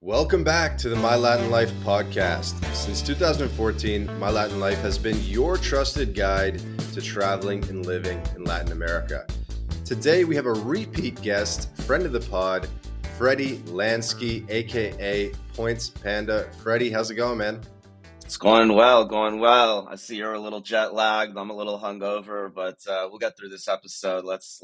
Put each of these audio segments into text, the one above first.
Welcome back to the MyLatinLife podcast. Since 2014, MyLatinLife has been your trusted guide to traveling and living in Latin America. Today, we have a repeat guest, friend of the pod, Freddy Lansky, aka Points Panda. Freddy, how's it going, man? It's going well. I see you're a little jet lagged. I'm a little hungover, but we'll get through this episode. Let's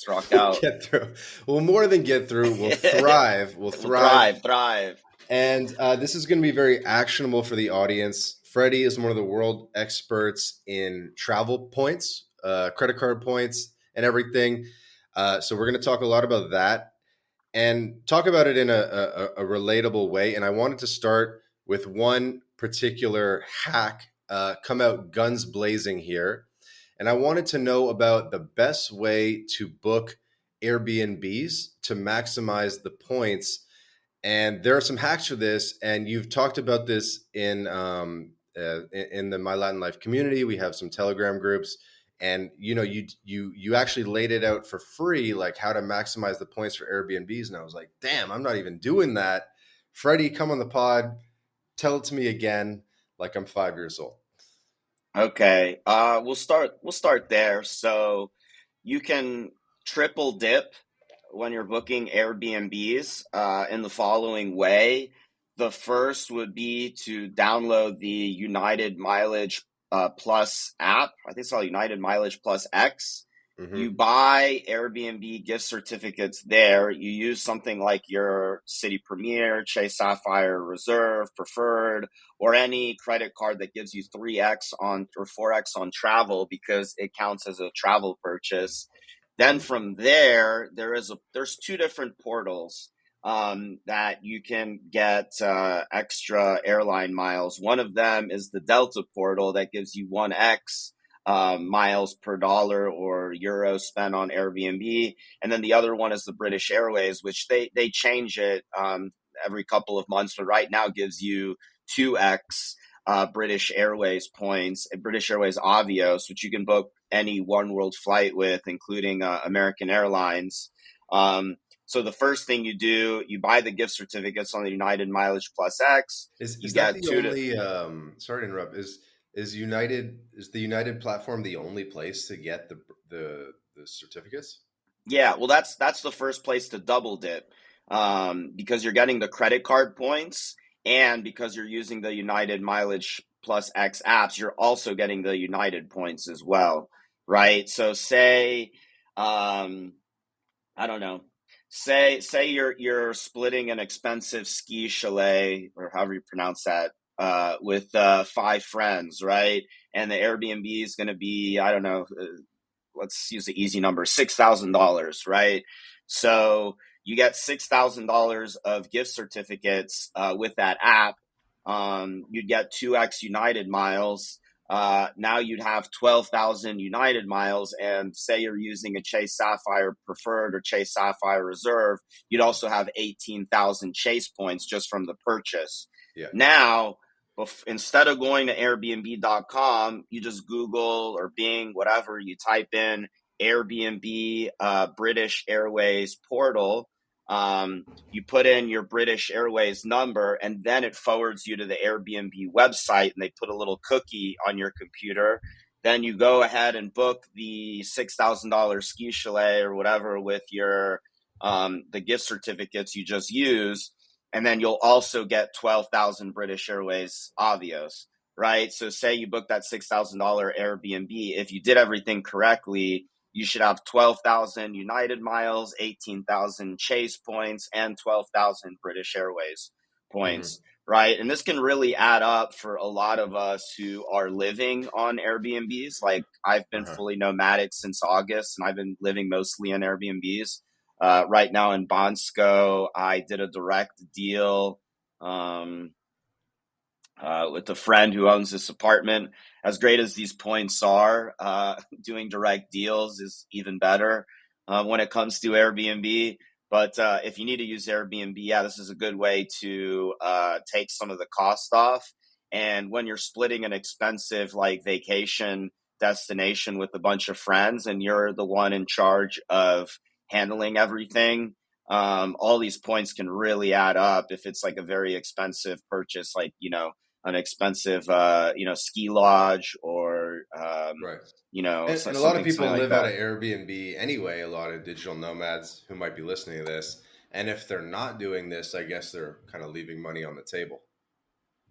rock out. Get through. We'll more than get through. We'll thrive. We'll Thrive. And this is going to be very actionable for the audience. Freddy is one of the world experts in travel points, credit card points, and everything. So we're going to talk a lot about that and talk about it in a relatable way. And I wanted to start with one particular hack, come out guns blazing here. And I wanted to know about the best way to book Airbnbs to maximize the points. And there are some hacks for this, and you've talked about this in the MyLatinLife community. We have some Telegram groups, and you actually laid it out for free, like how to maximize the points for Airbnbs. And I was like, damn, I'm not even doing that. Freddie, come on the pod, tell it to me again, like I'm 5 years old. Okay. We'll start there. So you can triple dip when you're booking Airbnbs in the following way. The first would be to download the United Mileage Plus app. I think it's called United Mileage Plus X. Mm-hmm. You buy Airbnb gift certificates there. You use something like your City Premier, Chase Sapphire Reserve, Preferred, or any credit card that gives you 3x on or 4x on travel because it counts as a travel purchase. Then from there, there's two different portals that you can get extra airline miles. One of them is the Delta portal that gives you 1x miles per dollar or euro spent on Airbnb. And then the other one is the British Airways, which they change it every couple of months, but right now gives you 2x British Airways points, British Airways Avios, which you can book any one world flight with, including American Airlines. So the first thing you do, you buy the gift certificates on the United Mileage Plus X. Is that the only? Sorry to interrupt. Is the United platform the only place to get the certificates? Yeah, well, that's the first place to double dip because you're getting the credit card points. And because you're using the United Mileage Plus X apps, you're also getting the United points as well, right? So say, I don't know, say you're splitting an expensive ski chalet or however you pronounce that with 5 friends, right? And the Airbnb is going to be, I don't know, let's use the easy number, $6,000, right? So you get $6,000 of gift certificates with that app. You'd get 2x United miles. Now you'd have 12,000 United miles. And say you're using a Chase Sapphire Preferred or Chase Sapphire Reserve, you'd also have 18,000 Chase points just from the purchase. Yeah. Now, instead of going to Airbnb.com, you just Google or Bing, whatever, you type in Airbnb British Airways portal. You put in your British Airways number, and then it forwards you to the Airbnb website, and they put a little cookie on your computer. Then you go ahead and book the $6,000 ski chalet or whatever with your the gift certificates you just used, and then you'll also get 12,000 British Airways Avios, right? So say you booked that $6,000 Airbnb. If you did everything correctly, you should have 12,000 United miles, 18,000 Chase points, and 12,000 British Airways points, right? And this can really add up for a lot of us who are living on Airbnbs. Like I've been fully nomadic since August, and I've been living mostly on Airbnbs. Right now in Bonsko, I did a direct deal with a friend who owns this apartment. As great as these points are, doing direct deals is even better when it comes to Airbnb. But if you need to use Airbnb, yeah, this is a good way to take some of the cost off. And when you're splitting an expensive like vacation destination with a bunch of friends and you're the one in charge of handling everything, all these points can really add up if it's like a very expensive purchase, like, an expensive, ski lodge or, Right. And a lot of something people like live out that. of Airbnb anyway, a lot of digital nomads who might be listening to this. And if they're not doing this, I guess they're kind of leaving money on the table.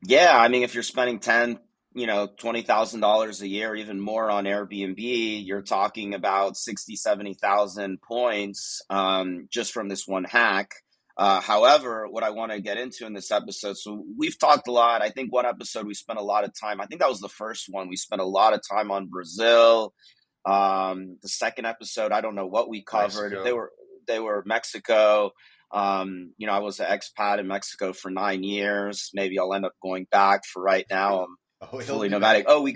Yeah, I mean, if you're spending $20,000 a year, even more on Airbnb, you're talking about 60, 70,000 points, just from this one hack. However, what I want to get into in this episode, so we've talked a lot. I think one episode we spent a lot of time. I think that was the first one. We spent a lot of time on Brazil. The second episode, I don't know what we covered. Mexico. They were Mexico. I was an expat in Mexico for 9 years. Maybe I'll end up going back. For right now, I'm Oh, he'll fully be back. nomadic. Oh, we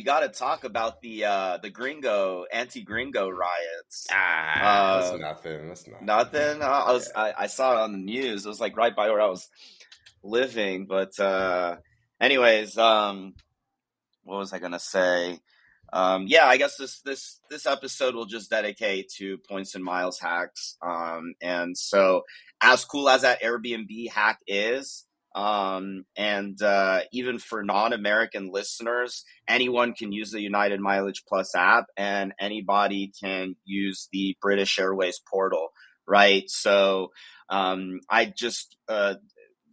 gotta talk about the gringo anti-gringo riots. Ah, that's Uh, nothing. That's nothing. Nothing. Yeah. I saw it on the news. It was like right by where I was living. But anyways, what was I gonna say? Yeah, I guess this episode will just dedicate to points and miles hacks. And so, as cool as that Airbnb hack is, and even for non-American listeners, anyone can use the United Mileage Plus app, and anybody can use the British Airways portal, right? So, I just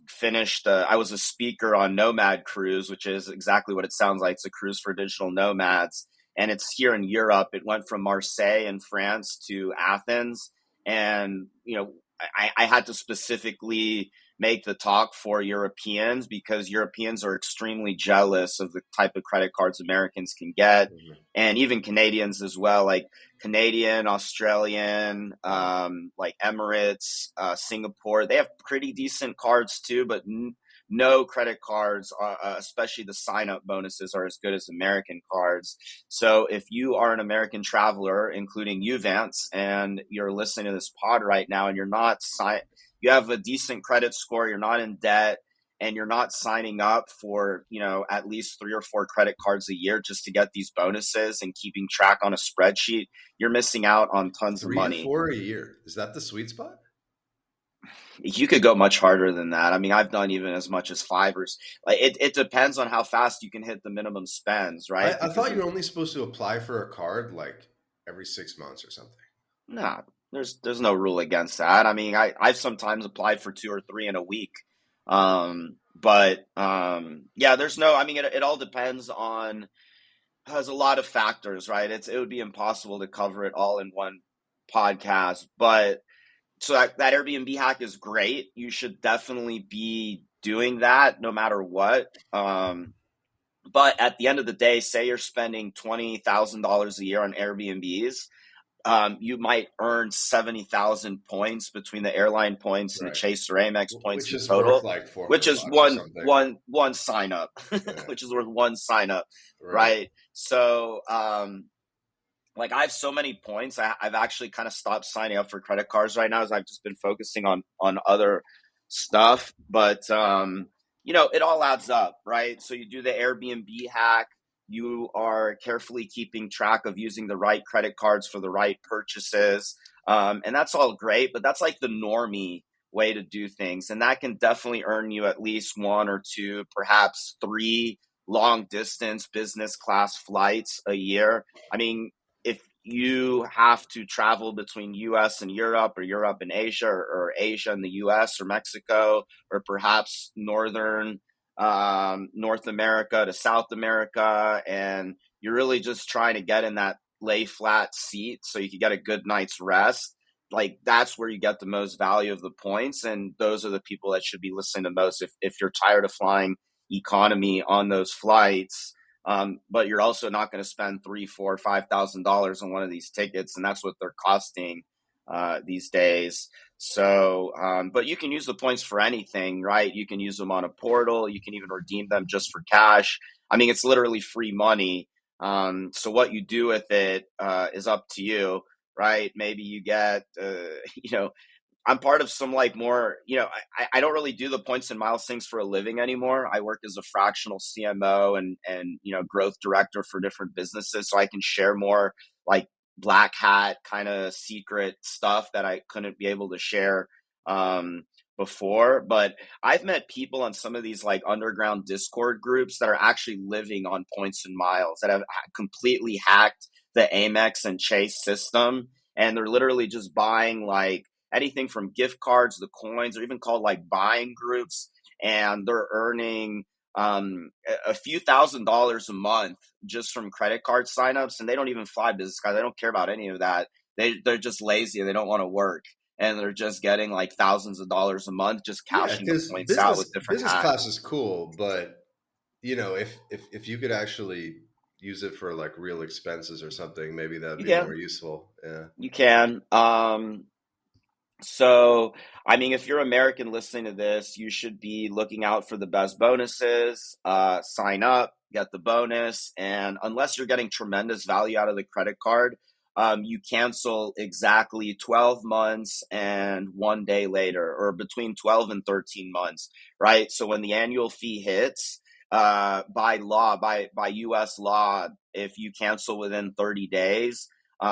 finished. I was a speaker on Nomad Cruise, which is exactly what it sounds like. It's a cruise for digital nomads, and it's here in Europe. It went from Marseille in France to Athens, and I had to specifically make the talk for Europeans because Europeans are extremely jealous of the type of credit cards Americans can get, Mhm. and even Canadians as well. Like Canadian, Australian, Wow. like Emirates, Singapore. They have pretty decent cards too, but no credit cards, especially the sign up bonuses, are as good as American cards. So if you are an American traveler, including you, Vance, and you're listening to this pod right now, and you have a decent credit score, you're not in debt, and you're not signing up for, at least 3 or 4 credit cards a year just to get these bonuses and keeping track on a spreadsheet, you're missing out on tons of Three to money. four a year. Is that the sweet spot? You could go much harder than that. I mean, I've done even as much as five or like it depends on how fast you can hit the minimum spends, right? I Because thought you were only supposed to apply for a card like every 6 months or something. nah, there's no rule against that. I mean, I've sometimes applied for 2 or 3 in a week. But yeah, there's no. I mean, it all depends on has a lot of factors, right? It would be impossible to cover it all in one podcast, but so that Airbnb hack is great. You should definitely be doing that no matter what. But at the end of the day, say you're spending $20,000 a year on Airbnbs, you might earn 70,000 points between the airline points and the Right. Chaser Amex points Which in is worth total, like four which hundred is bucks or one something. one one sign up, Yeah. which is worth one sign up, Right. right? So, like I have so many points. I've actually kind of stopped signing up for credit cards right now, as I've just been focusing on other stuff. But it all adds up, right? So you do the Airbnb hack. You are carefully keeping track of using the right credit cards for the right purchases, and that's all great. But that's like the normie way to do things, and that can definitely earn you at least 1 or 2, perhaps 3 long distance business class flights a year. I mean, if you have to travel between US and Europe, or Europe and Asia, or Asia and the US, or Mexico, or perhaps North America to South America, and you're really just trying to get in that lay flat seat so you can get a good night's rest, like that's where you get the most value of the points. And those are the people that should be listening to most. If you're tired of flying economy on those flights, but you're also not going to spend 3, 4, $5,000 on one of these tickets, and that's what they're costing these days. So, but you can use the points for anything, right? You can use them on a portal. You can even redeem them just for cash. I mean, it's literally free money. So what you do with it is up to you, right? Maybe you get, I'm part of some like more, I don't really do the points and miles things for a living anymore. I work as a fractional CMO and growth director for different businesses. So I can share more like black hat kind of secret stuff that I couldn't be able to share um, before. But I've met people on some of these like underground Discord groups that are actually living on points and miles that have completely hacked the Amex and Chase system. And they're literally just buying like anything from gift cards, the coins, or even called like buying groups. And they're earning a few $1,000s a month just from credit card signups. And they don't even fly business cards. They don't care about any of that. They're just lazy and they don't want to work. And they're just getting like thousands of dollars a month, just Yeah, cashing the because points out with different business hacks. class is cool, but if you could actually use it for like real expenses or something, maybe that'd You be more can, useful. Yeah. you can. So, I mean, if you're American listening to this, you should be looking out for the best bonuses. Sign up, get the bonus, and unless you're getting tremendous value out of the credit card, you cancel exactly 12 months and 1 day later, or between 12 and 13 months, right? So when the annual fee hits, by law, by U.S. law, if you cancel within 30 days,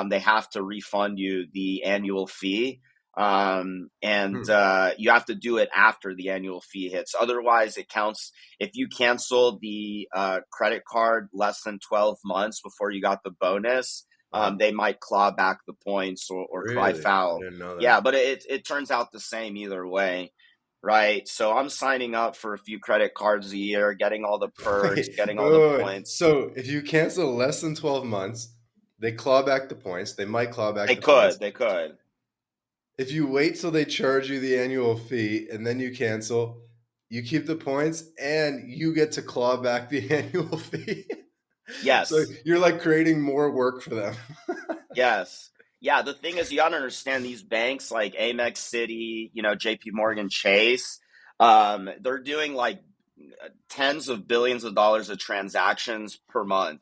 they have to refund you the annual fee, and Hmm. you have to do it after the annual fee hits. Otherwise, it counts if you cancel the credit card less than 12 months before you got the bonus. Uh-huh. They might claw back the points or cry Really? I foul. didn't know that. Yeah, but it turns out the same either way, right? So I'm signing up for a few credit cards a year, getting all the perks, Wait, getting all the wait, wait. points. So if you cancel less than 12 months, they claw back the points. They might claw back They the could, points. they could. If you wait till they charge you the annual fee and then you cancel, you keep the points and you get to claw back the annual fee. So Yes. you're like creating more work for them. Yes. Yeah, the thing is you gotta understand these banks like Amex City, JP Morgan Chase, they're doing like tens of billions of dollars of transactions per month.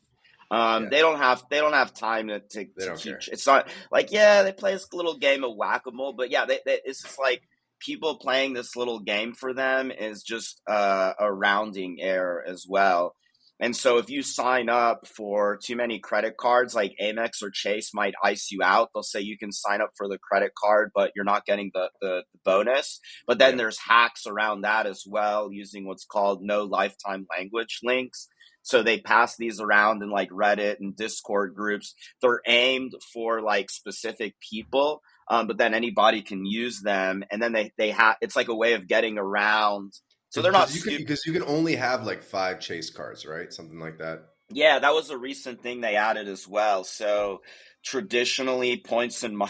Yeah, They don't have time they to don't keep. care. It's not like, yeah, they play this little game of whack a mole, but yeah, it's just like people playing this little game for them is just a rounding error as well. And so if you sign up for too many credit cards, like Amex or Chase might ice you out. They'll say you can sign up for the credit card, but you're not getting the bonus. But then Yeah. there's hacks around that as well, using what's called no lifetime language links. So they pass these around in like Reddit and Discord groups. They're aimed for like specific people, but then anybody can use them. And then they have it's like a way of getting around. So they're not stupid. Because you can only have like 5 chase cards, right? Something like that. Yeah, that was a recent thing they added as well. So traditionally, points and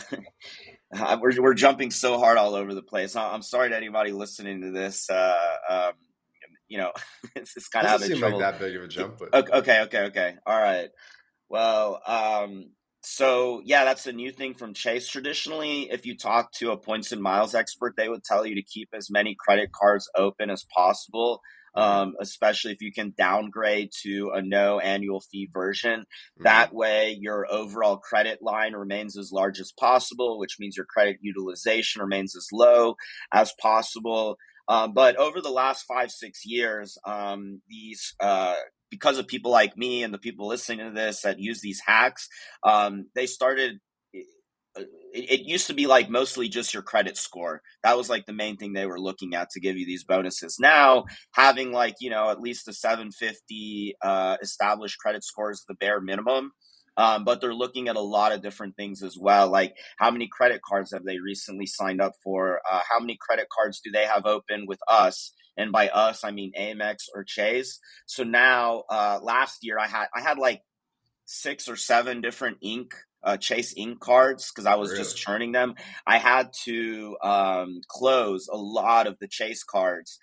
we're jumping so hard all over the place. I'm sorry to anybody listening to this. You know, it's kind of Doesn't having seem like trouble. that big of a jump, but Okay. All right. Well, so yeah, that's a new thing from Chase. Traditionally, if you talk to a points and miles expert, they would tell you to keep as many credit cards open as possible, hmm especially if you can downgrade to a no annual fee version. hmm That way, your overall credit line remains as large as possible, which means your credit utilization remains as low as possible. But over the last 5, 6 years, these because of people like me and the people listening to this that use these hacks, they started. It used to be like mostly just your credit score. That was like the main thing they were looking at to give you these bonuses. Now, having like, at least a 750 established credit score is the bare minimum. But they're looking at a lot of different things as well, like how many credit cards have they recently signed up for? How many credit cards do they have open with us? And by us, I mean Amex or Chase. So now, last year I had like 6 or 7 different Chase ink cards because I was really. just churning them. I had to close a lot of the Chase cards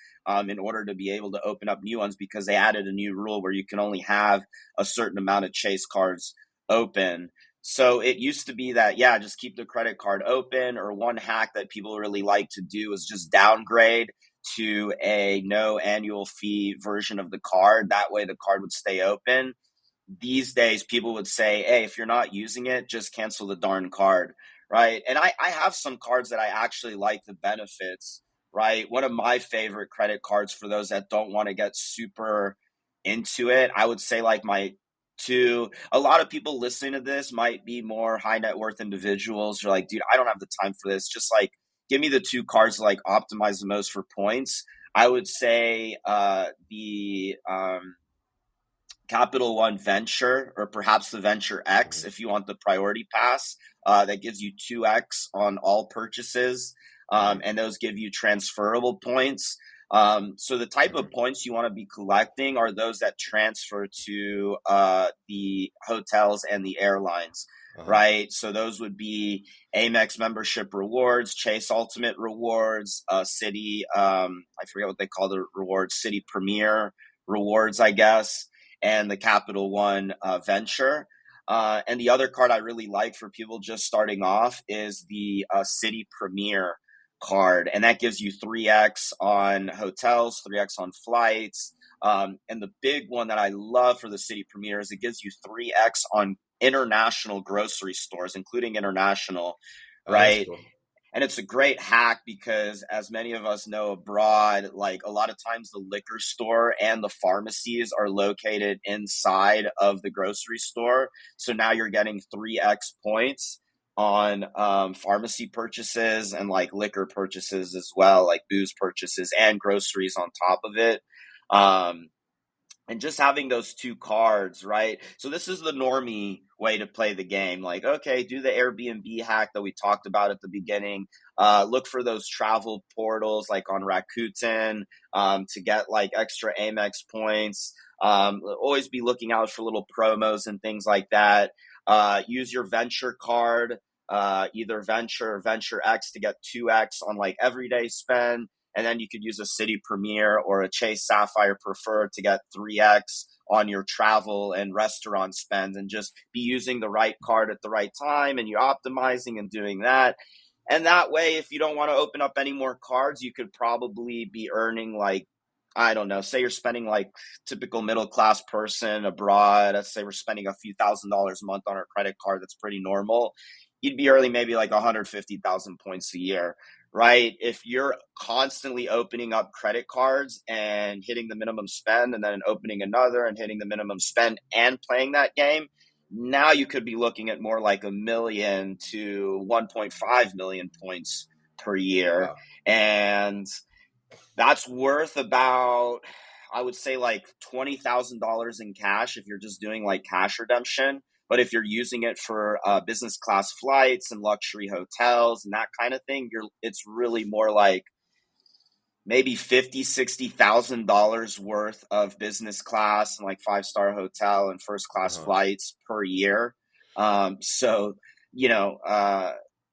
in order to be able to open up new ones because they added a new rule where you can only have a certain amount of Chase cards open. So it used to be that, yeah, just keep the credit card open, or one hack that people really like to do is just downgrade to a no annual fee version of the card. That way the card would stay open. These days people would say, hey, if you're not using it, just cancel the darn card, right? And I have some cards that I actually like the benefits, right? One of my favorite credit cards for those that don't want to get super into it, I would say like to a lot of people listening to this might be more high net worth individuals. You're like, dude, I don't have the time for this. Just like give me the two cards to like optimize the most for points. I would say the Capital One Venture, or perhaps the Venture X Mhm. if you want the priority pass. That gives you 2x on all purchases, Mhm. and those give you transferable points. So the type of Mhm. points you want to be collecting are those that transfer to the hotels and the airlines, Uh-huh. right? So those would be Amex membership rewards, Chase Ultimate rewards, City, I forget what they call the rewards, City Premier rewards, I guess, and the Capital One Venture. And the other card I really like for people just starting off is the City Premier card, and that gives you 3x on hotels, 3x on flights. And the big one that I love for the City Premier is it gives you 3x on international grocery stores, including international, Oh, that's right? cool. And it's a great hack because, as many of us know abroad, like a lot of times the liquor store and the pharmacies are located inside of the grocery store. So now you're getting 3x points on pharmacy purchases and like liquor purchases as well, like booze purchases and groceries on top of it. Um, and just having those two cards, right? So this is the normie way to play the game. Like, okay, do the Airbnb hack that we talked about at the beginning. Look for those travel portals like on Rakuten to get like extra Amex points. Always be looking out for little promos and things like that. Use your Venture card, either Venture or Venture X, to get 2x on like everyday spend, and then you could use a City Premier or a Chase Sapphire Preferred to get 3x on your travel and restaurant spend, and just be using the right card at the right time, and you're optimizing and doing that. And that way, if you don't want to open up any more cards, you could probably be earning like, I don't know, say you're spending like typical middle class person abroad. Let's say we're spending a few $1,000s a month on our credit card. That's pretty normal. You'd be earning maybe like 150,000 points a year, right? If you're constantly opening up credit cards and hitting the minimum spend and then opening another and hitting the minimum spend and playing that game, now you could be looking at more like a million to 1.5 million points per year. Wow. And that's worth about, I would say, like $20,000 in cash if you're just doing like cash redemption. But if you're using it for business class flights and luxury hotels and that kind of thing, it's really more like maybe 50, $60,000 worth of business class and like 5-star hotel and first class Uh-huh. flights per year. So you know,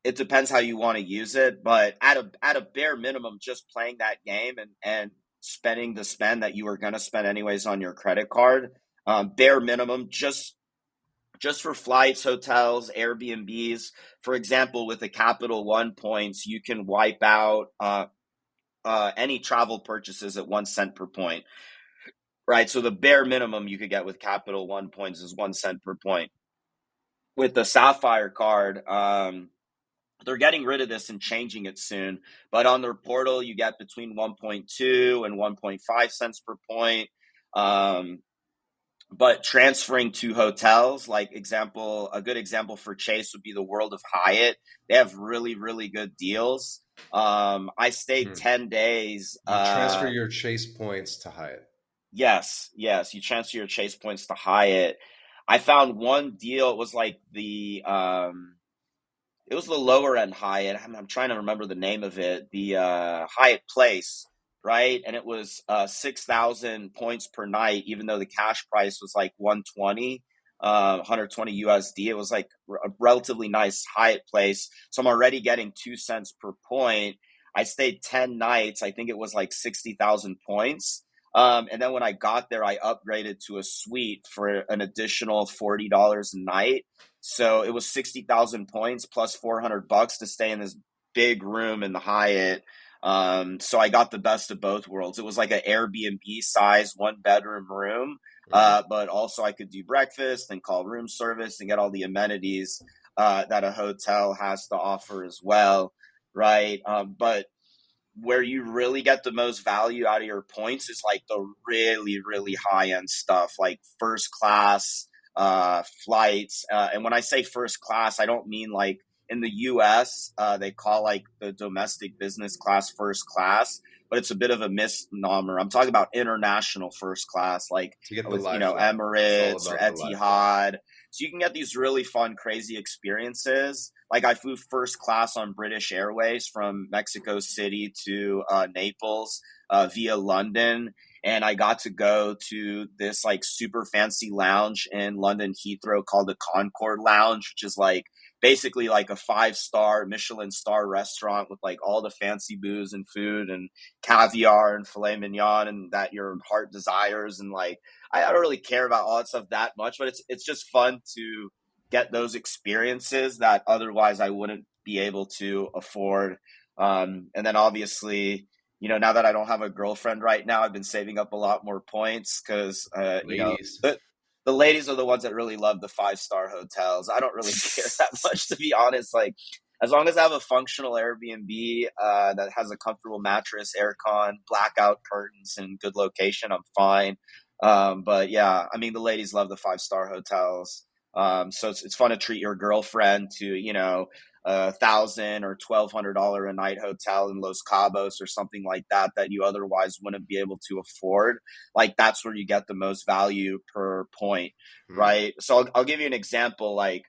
it depends how you want to use it, but at a bare minimum, just playing that game and spending the spend that you were going to spend anyways on your credit card, bare minimum, just for flights, hotels, Airbnbs. For example, with the Capital One points, you can wipe out any travel purchases at 1 cent per point, right? So the bare minimum you could get with Capital One points is 1 cent per point. With the Sapphire card, they're getting rid of this and changing it soon. But on their portal, you get between 1.2 and 1.5 cents per point. Um, but transferring to hotels, like a good example for Chase would be the World of Hyatt. They have really, really good deals. I stayed Hmm. 10 days. You transfer your Chase points to Hyatt. Yes, yes. You transfer your Chase points to Hyatt. I found one deal. It was the lower end Hyatt. I'm trying to remember the name of it. The Hyatt Place, right? And it was 6,000 points per night, even though the cash price was like 120, 120 USD. It was like a relatively nice Hyatt Place. So I'm already getting 2 cents per point. I stayed 10 nights. I think it was like 60,000 points. And then when I got there, I upgraded to a suite for an additional $40 a night. So it was 60,000 points plus $400 to stay in this big room in the Hyatt. So I got the best of both worlds. It was like an Airbnb size 1 bedroom room, Hmm. but also I could do breakfast and call room service and get all the amenities that a hotel has to offer as well, right? But where you really get the most value out of your points is like the really, really high end stuff, like first class. flights. And when I say first class, I don't mean like in the US, they call like the domestic business class first class, but it's a bit of a misnomer. I'm talking about international first class, like To get the with, life flight. It's all Emirates or about the life flight. Etihad. So you can get these really fun, crazy experiences. Like I flew first class on British Airways from Mexico City to Naples via London. And I got to go to this like super fancy lounge in London Heathrow called the Concord Lounge, which is like basically like a 5-star Michelin star restaurant with like all the fancy booze and food and caviar and filet mignon and that your heart desires. And like, I don't really care about all that stuff that much, but it's just fun to get those experiences that otherwise I wouldn't be able to afford. And then obviously, now that I don't have a girlfriend right now, I've been saving up a lot more points because, Ladies. the ladies are the ones that really love the 5-star hotels. I don't really care that much, to be honest. Like, as long as I have a functional Airbnb that has a comfortable mattress, aircon, blackout curtains, and good location, I'm fine. But yeah, I mean, the ladies love the 5-star hotels. So it's fun to treat your girlfriend to, $1,000 or $1,200 a night hotel in Los Cabos or something like that you otherwise wouldn't be able to afford. Like that's where you get the most value per point, Hmm. right? So I'll give you an example. Like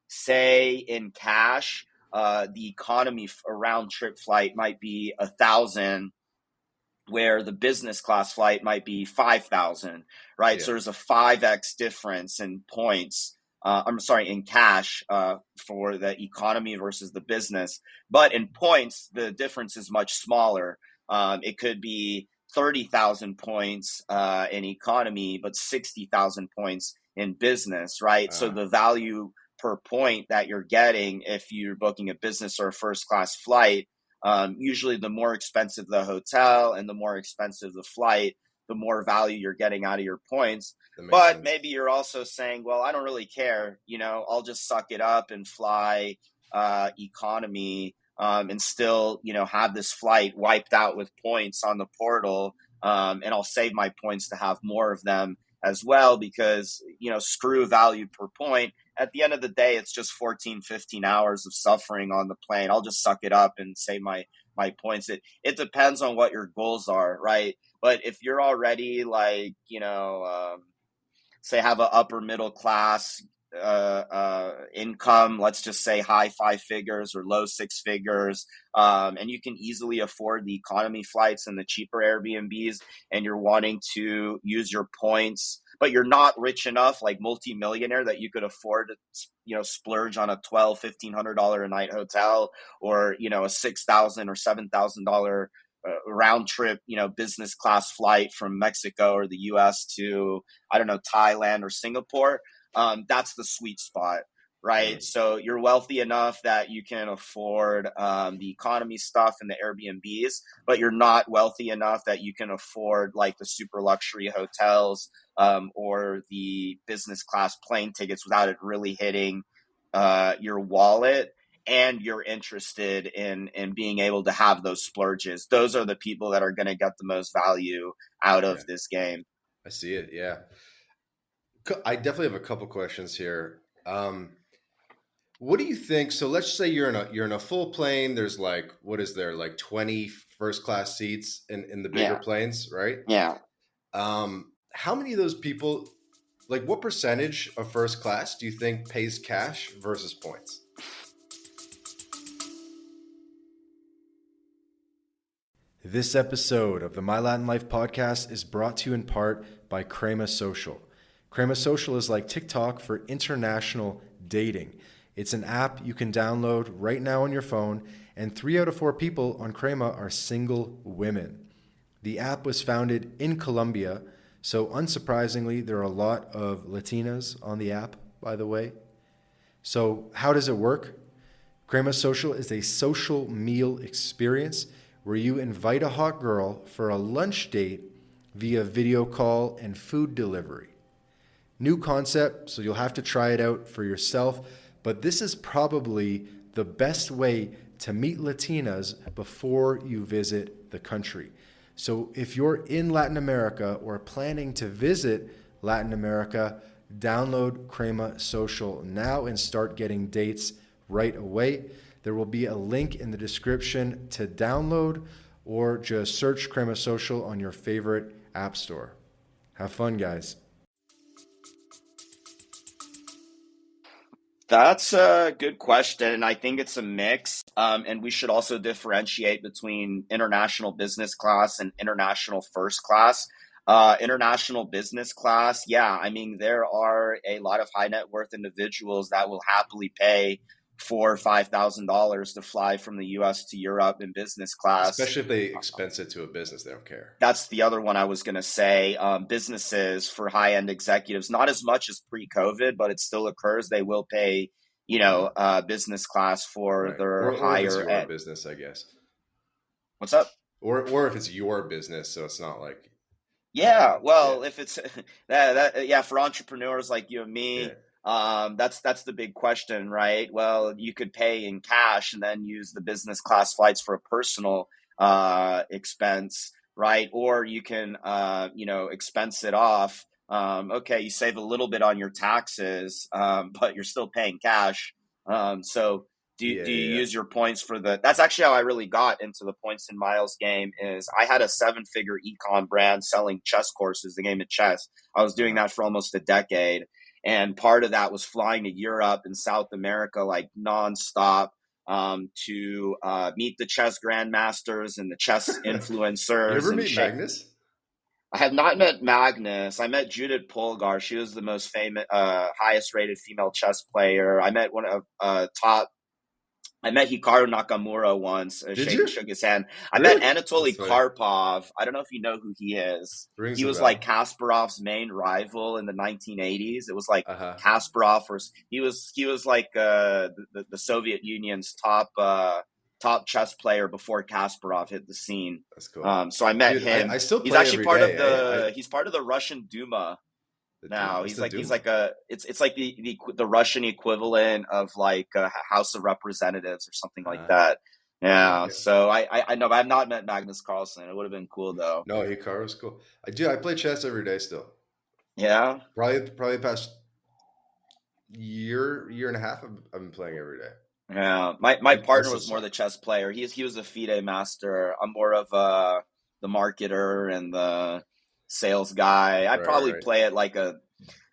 say in cash, the economy a round trip flight might be 1,000, where the business class flight might be 5,000, right? Yeah. So there's a 5x difference in points. I'm sorry, in cash for the economy versus the business. But in points, the difference is much smaller. It could be 30,000 points in economy, but 60,000 points in business, right? So Uh, the value per point that you're getting if you're booking a business or a first class flight, usually the more expensive the hotel and the more expensive the flight, the more value you're getting out of your points. that makes But sense. maybe you're also saying, well, I don't really care. I'll just suck it up and fly economy, and still, have this flight wiped out with points on the portal. And I'll save my points to have more of them as well because, screw value per point. At the end of the day, it's just 14, 15 hours of suffering on the plane. I'll just suck it up and save my points. It depends on what your goals are, right? But if you're already like, say have an upper middle class income, let's just say high 5 figures or low 6 figures, and you can easily afford the economy flights and the cheaper Airbnbs, and you're wanting to use your points, but you're not rich enough, like multimillionaire, that you could afford to, splurge on a $1,200-$1,500 a night hotel, or a $6,000 or $7,000 round trip, business class flight from Mexico or the US to, I don't know, Thailand or Singapore. That's the sweet spot, right? Mm, So you're wealthy enough that you can afford the economy stuff and the Airbnbs, but you're not wealthy enough that you can afford like the super luxury hotels, or the business class plane tickets without it really hitting your wallet. And you're interested in being able to have those splurges. Those are the people that are going to get the most value out yeah, of this game. I see it. Yeah. I definitely have a couple questions here. What do you think? So let's say you're in a full plane. There's like what is there like 20 first class seats in the bigger Yeah, planes, right? yeah. How many of those people, like what percentage of first class do you think pays cash versus points? This episode of the My Latin Life podcast is brought to you in part by Crema Social. Crema Social is like TikTok for international dating. It's an app you can download right now on your phone, and 3 out of 4 people on Crema are single women. The app was founded in Colombia, so unsurprisingly, there are a lot of Latinas on the app, by the way. So, how does it work? Crema Social is a social meal experience where you invite a hot girl for a lunch date via video call and food delivery. New concept, so you'll have to try it out for yourself, but this is probably the best way to meet Latinas before you visit the country. So if you're in Latin America or planning to visit Latin America, Download Crema Social now and start getting dates right away. There will be a link in the description to download, or just search Crema Social on your favorite app store. Have fun, guys. That's a good question. And I think it's a mix. And we should also differentiate between international business class and international first class. International business class, yeah, I mean, there are a lot of high net worth individuals that will happily pay $4,000 or $5,000 to fly from the US to Europe in business class. Especially if they expense it to a business, they don't care. That's the other one I was going to say. Businesses for high end executives, not as much as pre COVID, but it still occurs. They will pay, Mm, business class for right. their Or if it's higher your ed. business, I guess. What's up? Or if it's your business, so it's not like, Yeah, yeah, well, if it's yeah, for entrepreneurs like you and yeah, me, that's the big question, right? Well, you could pay in cash and then use the business class flights for a personal expense, right? Or you can expense it off. Okay, you save a little bit on your taxes, but you're still paying cash. So yeah, do you yeah, use your points for the that's actually how I really got into the points and miles game. Is I had a 7-figure econ brand selling chess courses, the game of chess. I was doing yeah. that for almost a decade, and part of that was flying to Europe and South America like nonstop, to meet the chess grandmasters and the chess You influencers ever and meet shake. Magnus? I have not met Magnus. I met Judith Polgar. She was the most famous, highest rated female chess player. I met one of top I met Hikaru Nakamura once, Did you? shook his hand. I met Really? That's Anatoly funny. Karpov. I don't know if you know who he is. Rings He a was like bell. Kasparov's main rival in the 1980s. It was like Uh-huh. Kasparov, or he was like the Soviet Union's top chess player before Kasparov hit the scene. That's cool. So I met Dude, I him. still He's play actually every part of day, eh? he's part of the Russian Duma The Duma. now. What's He's the like he's Duma? like a it's like the Russian equivalent of like House of Representatives or something like Uh, that. Yeah, okay. so I know, but I've not met Magnus Carlsen. It would have been cool though. No, Hikaru's cool. I do. I play chess every day still. Yeah, Probably the past year and a half. I've been playing every day. yeah. My partner Chess was is more fun. the chess player. He was a FIDE master. I'm more of the marketer and the sales guy. I Right, probably right. play at like a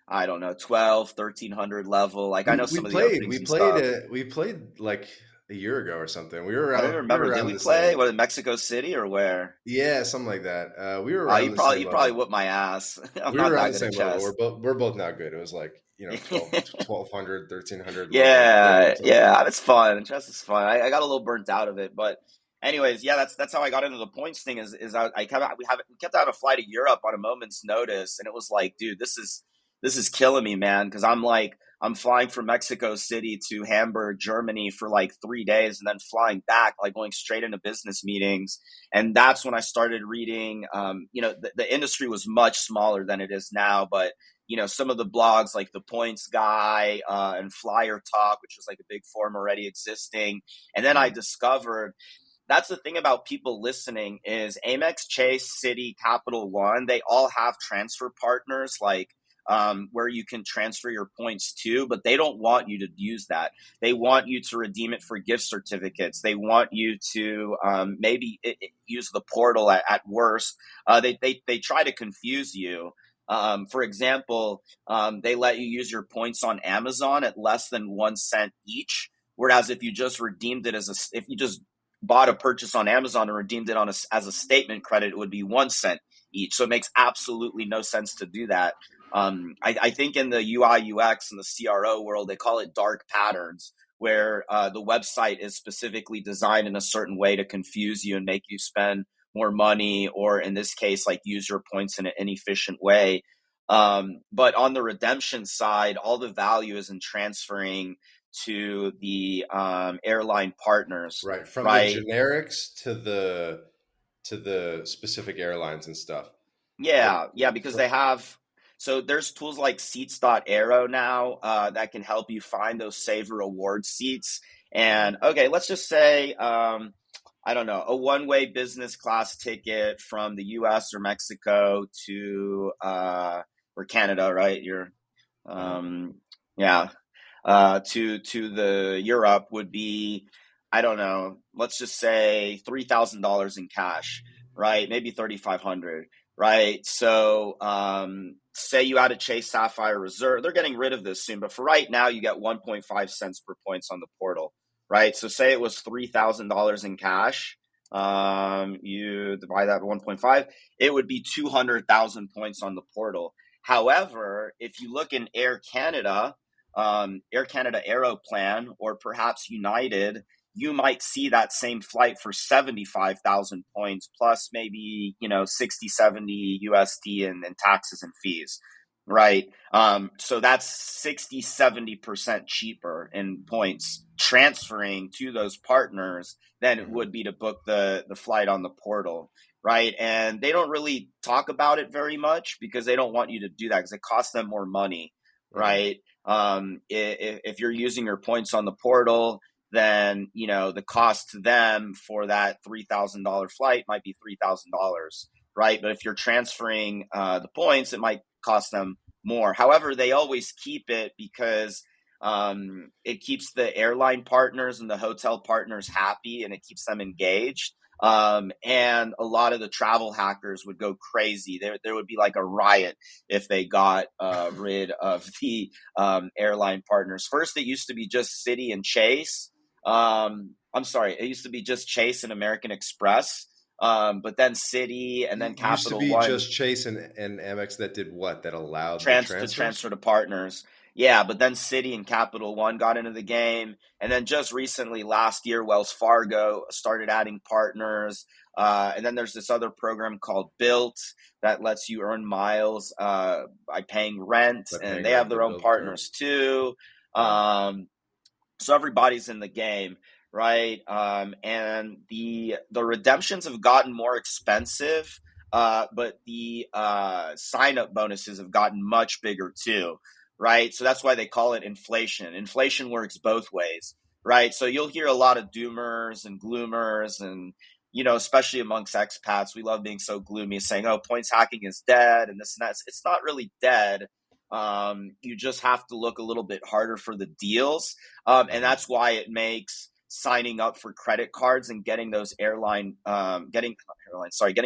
I don't know 12, 1300 level. Like I We know we some of the played openings we and played stuff. we played like a year ago or something. I don't even We were remember. Did around we the play? same. What in Mexico City or where? Yeah, something like that. We were Oh, around you the probably same you probably level. whooped my ass. I'm We were not around that the good at same level. chess. We're both not good. It was like, 1200, 1300 level. Yeah, Yeah, it's all good. yeah, it's fun. Chess is fun. I got a little burnt out of it, but anyways, yeah, that's how I got into the points thing. Is I kept we kept out a flight to Europe on a moment's notice, and it was like, dude, this is killing me, man, because I'm flying from Mexico City to Hamburg, Germany for like 3 days, and then flying back, like going straight into business meetings, and that's when I started reading. The industry was much smaller than it is now, but some of the blogs like the Points Guy and Flyer Talk, which was like a big forum already existing. And then I Mhm. discovered that's the thing about people listening is Amex, Chase, Citi, Capital One, they all have transfer partners like where you can transfer your points to, but they don't want you to use that. They want you to redeem it for gift certificates. They want you to maybe use the portal at worst. They try to confuse you. For example, they let you use your points on Amazon at less than 1 cent each. Whereas if you just redeemed it if you just bought a purchase on Amazon and redeemed it as a statement credit, it would be 1 cent each. So it makes absolutely no sense to do that. I think in the UI UX and the CRO world, they call it dark patterns, where the website is specifically designed in a certain way to confuse you and make you spend more money, or in this case, like use your points in an inefficient way. But on the redemption side, all the value is in transferring to the airline partners, Right. From the right? generics to the specific airlines and stuff. Like Yeah, yeah, because they have so there's tools like seats.aero now that can help you find those saver reward seats. Mhm. And okay, let's just say I don't know, a one-way business class ticket from the US or Mexico to or Canada, right? You're Wow. Yeah. To the Europe would be, I don't know, let's just say $3,000 in cash, right? Maybe 3,500, right? So, say you had a Chase Sapphire Reserve, they're getting rid of this soon, but for right now, you get 1.5 cents per points on the portal, right? So say it was $3,000 in cash. You divide that by 1.5, it would be 200,000 points on the portal. However, if you look in Air Canada Aeroplan, or perhaps United, you might see that same flight for 75,000 points plus maybe, 60, 70 USD in taxes and fees, right? So that's 60, 70% cheaper in points transferring to those partners than it Hmm. would be to book the flight on the portal. Right. And they don't really talk about it very much because they don't want you to do that because it costs them more money. Hmm. Right. If you're using your points on the portal, then the cost to them for that $3,000 flight might be $3,000, right? But if you're transferring the points, it might cost them more. However, they always keep it because it keeps the airline partners and the hotel partners happy, and it keeps them engaged. And a lot of the travel hackers would go crazy. There would be like a riot if they got rid of the airline partners. First, it used to be just Citi and Chase. I'm sorry, it used to be just Chase and American Express. But then Citi and then Used to Capital be One just Chase and Amex that did what? That allowed the transfer transfers? to partners. Yeah, but then Citi and Capital One got into the game, and then just recently, last year, Wells Fargo started adding partners. And then there's this other program called Built that lets you earn miles by paying rent, By and paying they have rent, the their own build card. partners too. Yeah. Um, so everybody's in the game, right? And the redemptions have gotten more expensive, but the sign up bonuses have gotten much bigger too, right? So that's why they call it inflation. Inflation works both ways, right? So you'll hear a lot of doomers and gloomers, and especially amongst expats, we love being so gloomy, saying, "Oh, points hacking is dead," and this and that. It's not really dead. You just have to look a little bit harder for the deals, and Hmm. that's why it makes signing up for credit cards and getting those getting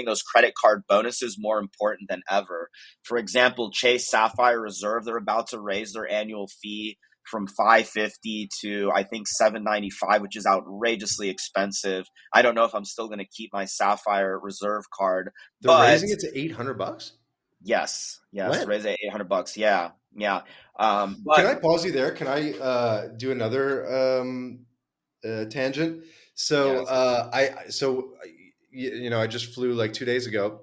those credit card bonuses more important than ever. For example, Chase Sapphire Reserve, they're about to raise their annual fee from 550 to I think 795, which is outrageously expensive. I don't know if I'm still going to keep my Sapphire Reserve card, They're but raising it to $800. yes, When? raise it $800. Yeah, yeah. Can But I pause you there? Can I do another tangent? So yes, I just flew like 2 days ago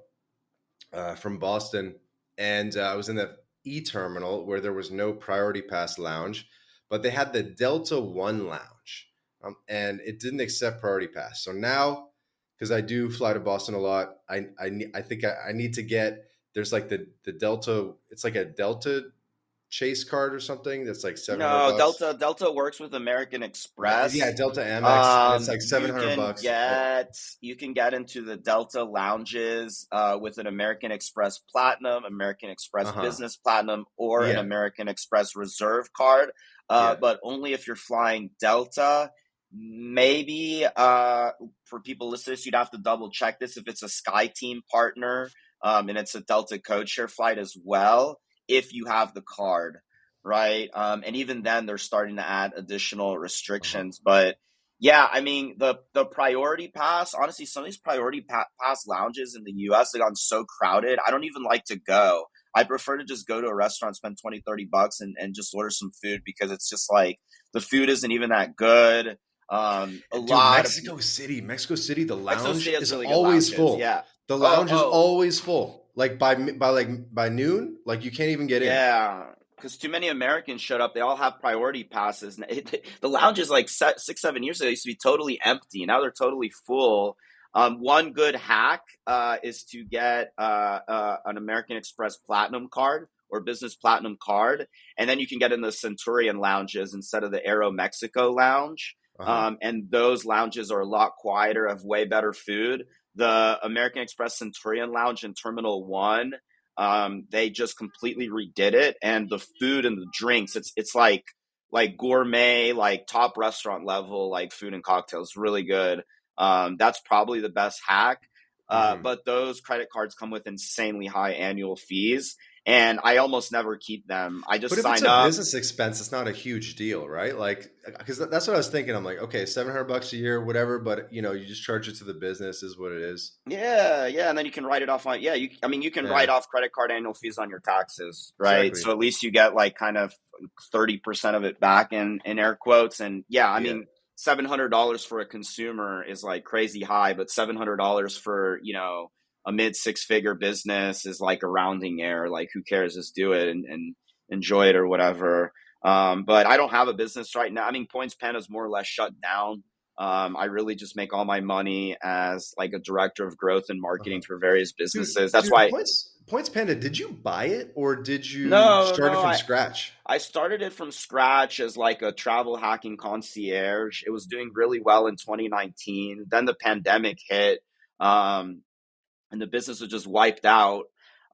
from Boston, and I was in the E terminal where there was no Priority Pass lounge, but they had the Delta One lounge, and it didn't accept Priority Pass. So now, because I do fly to Boston a lot, I think I need to get, there's like the Delta. It's like a Delta Chase card or something that's like 700 no, bucks. Delta works with American Yeah, Express. Delta Amex, and it's like You 700 can bucks. get into the Delta lounges with an American Express Platinum, American Express Uh-huh. Business Platinum, or an Yeah. American Express Reserve card. Yeah. But only if you're flying Delta. Maybe for people listening, to this, you'd have to double check this if it's a Sky Team partner, and it's a Delta codeshare flight as well. If you have the card, right? And even then, they're starting to add additional Uh-huh. restrictions. But yeah, I mean, the priority pass. Honestly, some of these pass lounges in the U.S. have gotten so crowded. I don't even like to go. I prefer to just go to a restaurant, spend 20, $30 and just order some food because it's just like the food isn't even that good. A Dude, lot of people. Mexico City, the Mexico lounge City has is really good always lounges. full. Yeah. The Oh, lounge is oh, always full. Like by noon, like you can't even get in. yeah, because too many Americans showed up. They all have priority passes. The lounges like 6, 7 years ago used to be totally empty. Now they're totally full. One good hack is to get an American Express Platinum card or Business Platinum card, and then you can get in the Centurion lounges instead of the Aero Mexico lounge. Uh-huh. And those lounges are a lot quieter, have way better food. The American Express Centurion lounge in Terminal 1, They just completely redid it, and the food and the drinks, it's like gourmet, like top restaurant level, like food and cocktails, really good. That's probably the best hack. Hmm. But those credit cards come with insanely high annual fees, and I almost never keep them. I But just if it's sign a up. business expense, it's not a huge deal, right? Like, because that's what I was thinking. I'm like, okay, $700 a year, whatever. But you just charge it to the business, is what it is. Yeah, yeah, and then you can write it off on, yeah, I mean, you can write Yeah, off credit card annual fees on your taxes, right? exactly. So at least you get like kind of 30% of it back in air quotes. And yeah, I Yeah. mean, $700 for a consumer is like crazy high, but $700 for, a mid six figure business is like a rounding error. Like, who cares? Just do it and enjoy it or whatever. But I don't have a business right now. I mean, Points Panda is more or less shut down. I really just make all my money as like a director of growth and Uh-huh. marketing for various Dude, businesses. That's dude, why. Points Panda, did you buy it or did you No, start it no, from I scratch? I started it from scratch as like a travel hacking concierge. It was doing really well in 2019. Then the pandemic hit. Um, and the business was just wiped out.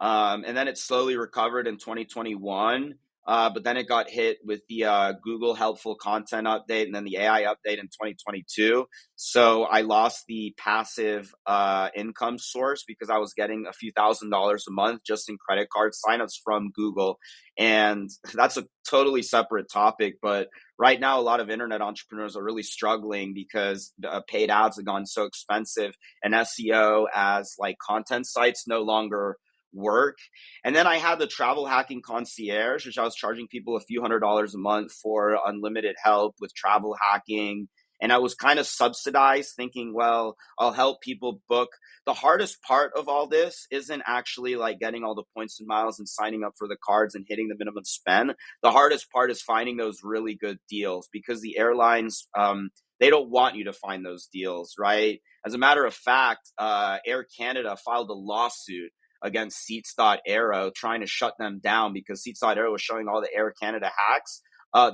And then it slowly recovered in 2021. But then it got hit with the Google helpful content update and then the AI update in 2022. So I lost the passive income source because I was getting a few $1,000s a month just in credit card signups from Google. And that's a totally separate topic. But right now, a lot of internet entrepreneurs are really struggling because paid ads have gone so expensive, and SEO as like content sites no longer work. And then I had the travel hacking concierge, which I was charging people a few $100s a month for unlimited help with travel hacking. And I was kind of subsidized, thinking, well, I'll help people book. The hardest part of all this isn't actually like getting all the points and miles and signing up for the cards and hitting the minimum spend. The hardest part is finding those really good deals, because the airlines, they don't want you to find those deals, right? As a matter of fact, Air Canada filed a lawsuit against Seats.aero trying to shut them down because Seats.aero was showing all the Air Canada hacks.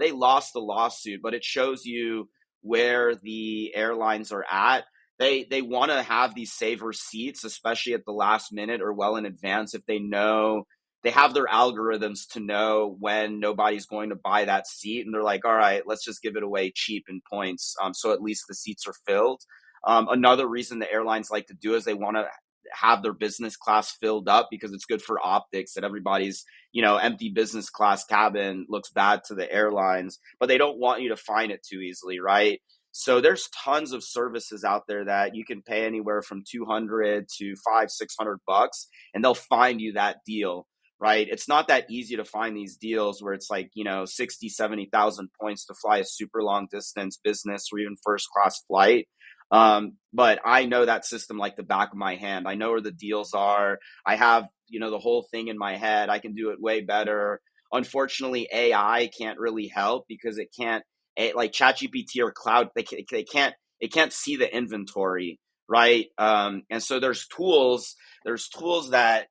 They lost the lawsuit, but it shows you where the airlines are at. They want to have these saver seats, especially at the last minute or well in advance, if they know they have their algorithms to know when nobody's going to buy that seat, and they're like, all right, let's just give it away cheap in points, so at least the seats are filled. Another reason the airlines like to do is they want to have their business class filled up because it's good for optics, that everybody's empty business class cabin looks bad to the airlines, but they don't want you to find it too easily, right? So there's tons of services out there that you can pay anywhere from 200 to 500-600 bucks, and they'll find you that deal, right? It's not that easy to find these deals where it's like 60, 70,000 points to fly a super long distance business or even first class flight. But I know that system like the back of my hand. I know where the deals are. I have, the whole thing in my head. I can do it way better. Unfortunately, AI can't really help because it can't, like ChatGPT or Cloud, it can't see the inventory, right? And so there's tools that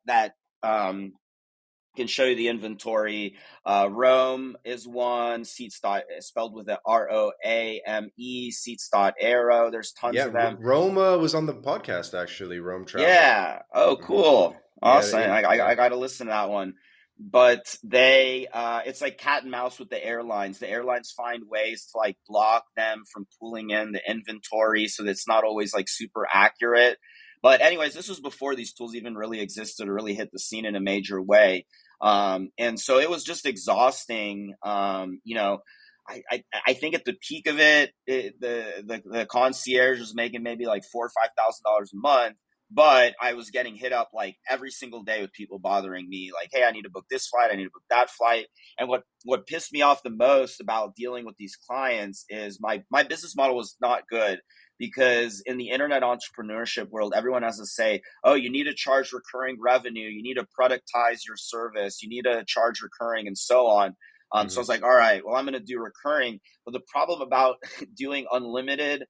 can show you the inventory. Rome is one. Seats dot spelled with a ROAME. Seats.aero. There's tons Yeah, of them. Roma was on the podcast actually. Rome Travel. Yeah. Oh, Hmm. cool. Yeah, Awesome. yeah. I got to listen to that one. But it's like cat and mouse with the airlines. The airlines find ways to like block them from pulling in the inventory so that it's not always like super accurate. But anyways, this was before these tools even really existed or really hit the scene in a major way. And so it was just exhausting. I think at the peak of the concierge was making maybe like $4,000 or $5,000 a month, but I was getting hit up like every single day with people bothering me, like, "Hey, I need to book this flight, I need to book that flight." And what pissed me off the most about dealing with these clients is my business model was not good, because in the internet entrepreneurship world, everyone has to say, "Oh, you need to charge recurring revenue, you need to productize your service, you need to charge recurring," and so on. So I Hmm. was like, all right, well, I'm going to do recurring. But the problem about doing unlimited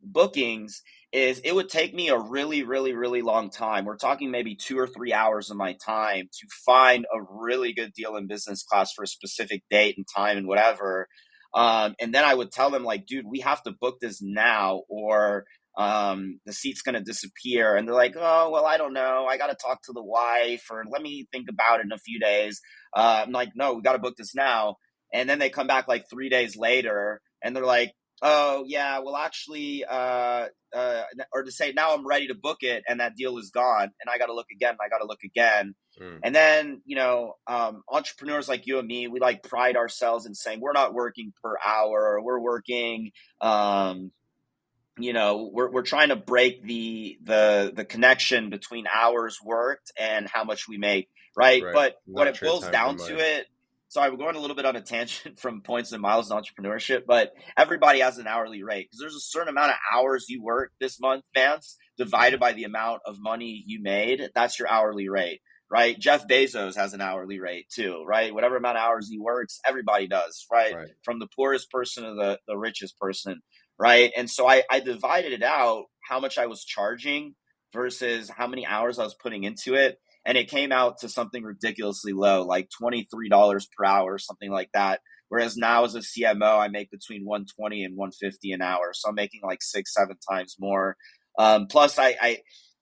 bookings is it would take me a really, really, really long time. We're talking maybe 2 or 3 hours of my time to find a really good deal in business class for a specific date and time and whatever. And then I would tell them like, dude, we have to book this now, or the seat's going to disappear. And they're like, oh, well, I don't know. I got to talk to the wife, or let me think about it in a few days. I'm like, no, we got to book this now. And then they come back like 3 days later and they're like, oh, yeah, well, actually, or to say, now I'm ready to book it. And that deal is gone. And I got to look again. And I got to look again. And then, entrepreneurs like you and me, we like pride ourselves in saying we're not working per hour. We're working, we're trying to break the connection between hours worked and how much we make, right? Right. But when Not it trade boils time for down to money. it, sorry, we're going a little bit on a tangent from points and miles in entrepreneurship, but everybody has an hourly rate because there's a certain amount of hours you work this month, Vance, divided by the amount of money you made. That's your hourly rate, right? Jeff Bezos has an hourly rate too, right? Whatever amount of hours he works, everybody does, right? Right. From the poorest person to the richest person, right? And so I divided it out how much I was charging versus how many hours I was putting into it. And it came out to something ridiculously low, like $23 per hour, something like that. Whereas now as a CMO, I make between 120 and 150 an hour. So I'm making like 6, 7 times more. Plus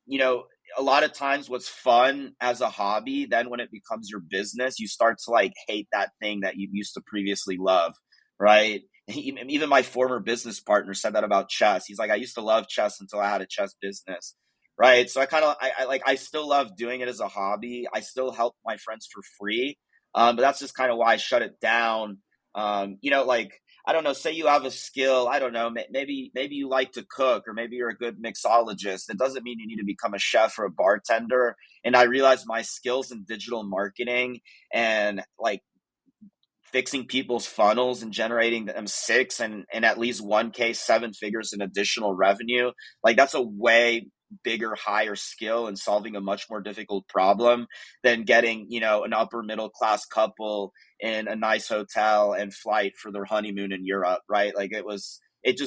you know, a lot of times what's fun as a hobby, then when it becomes your business, you start to like hate that thing that you used to previously love, right? Even my former business partner said that about chess. He's like, I used to love chess until I had a chess business, right? So I still love doing it as a hobby. I still help my friends for free, but that's just kind of why I shut it down. Like I don't know. Say you have a skill. I don't know. Maybe you like to cook, or maybe you're a good mixologist. It doesn't mean you need to become a chef or a bartender. And I realized my skills in digital marketing and like fixing people's funnels and generating them six and in at least 1K, 7 figures in additional revenue. Like that's a way bigger, higher skill and solving a much more difficult problem than getting, an upper middle class couple in a nice hotel and flight for their honeymoon in Europe, right? Like it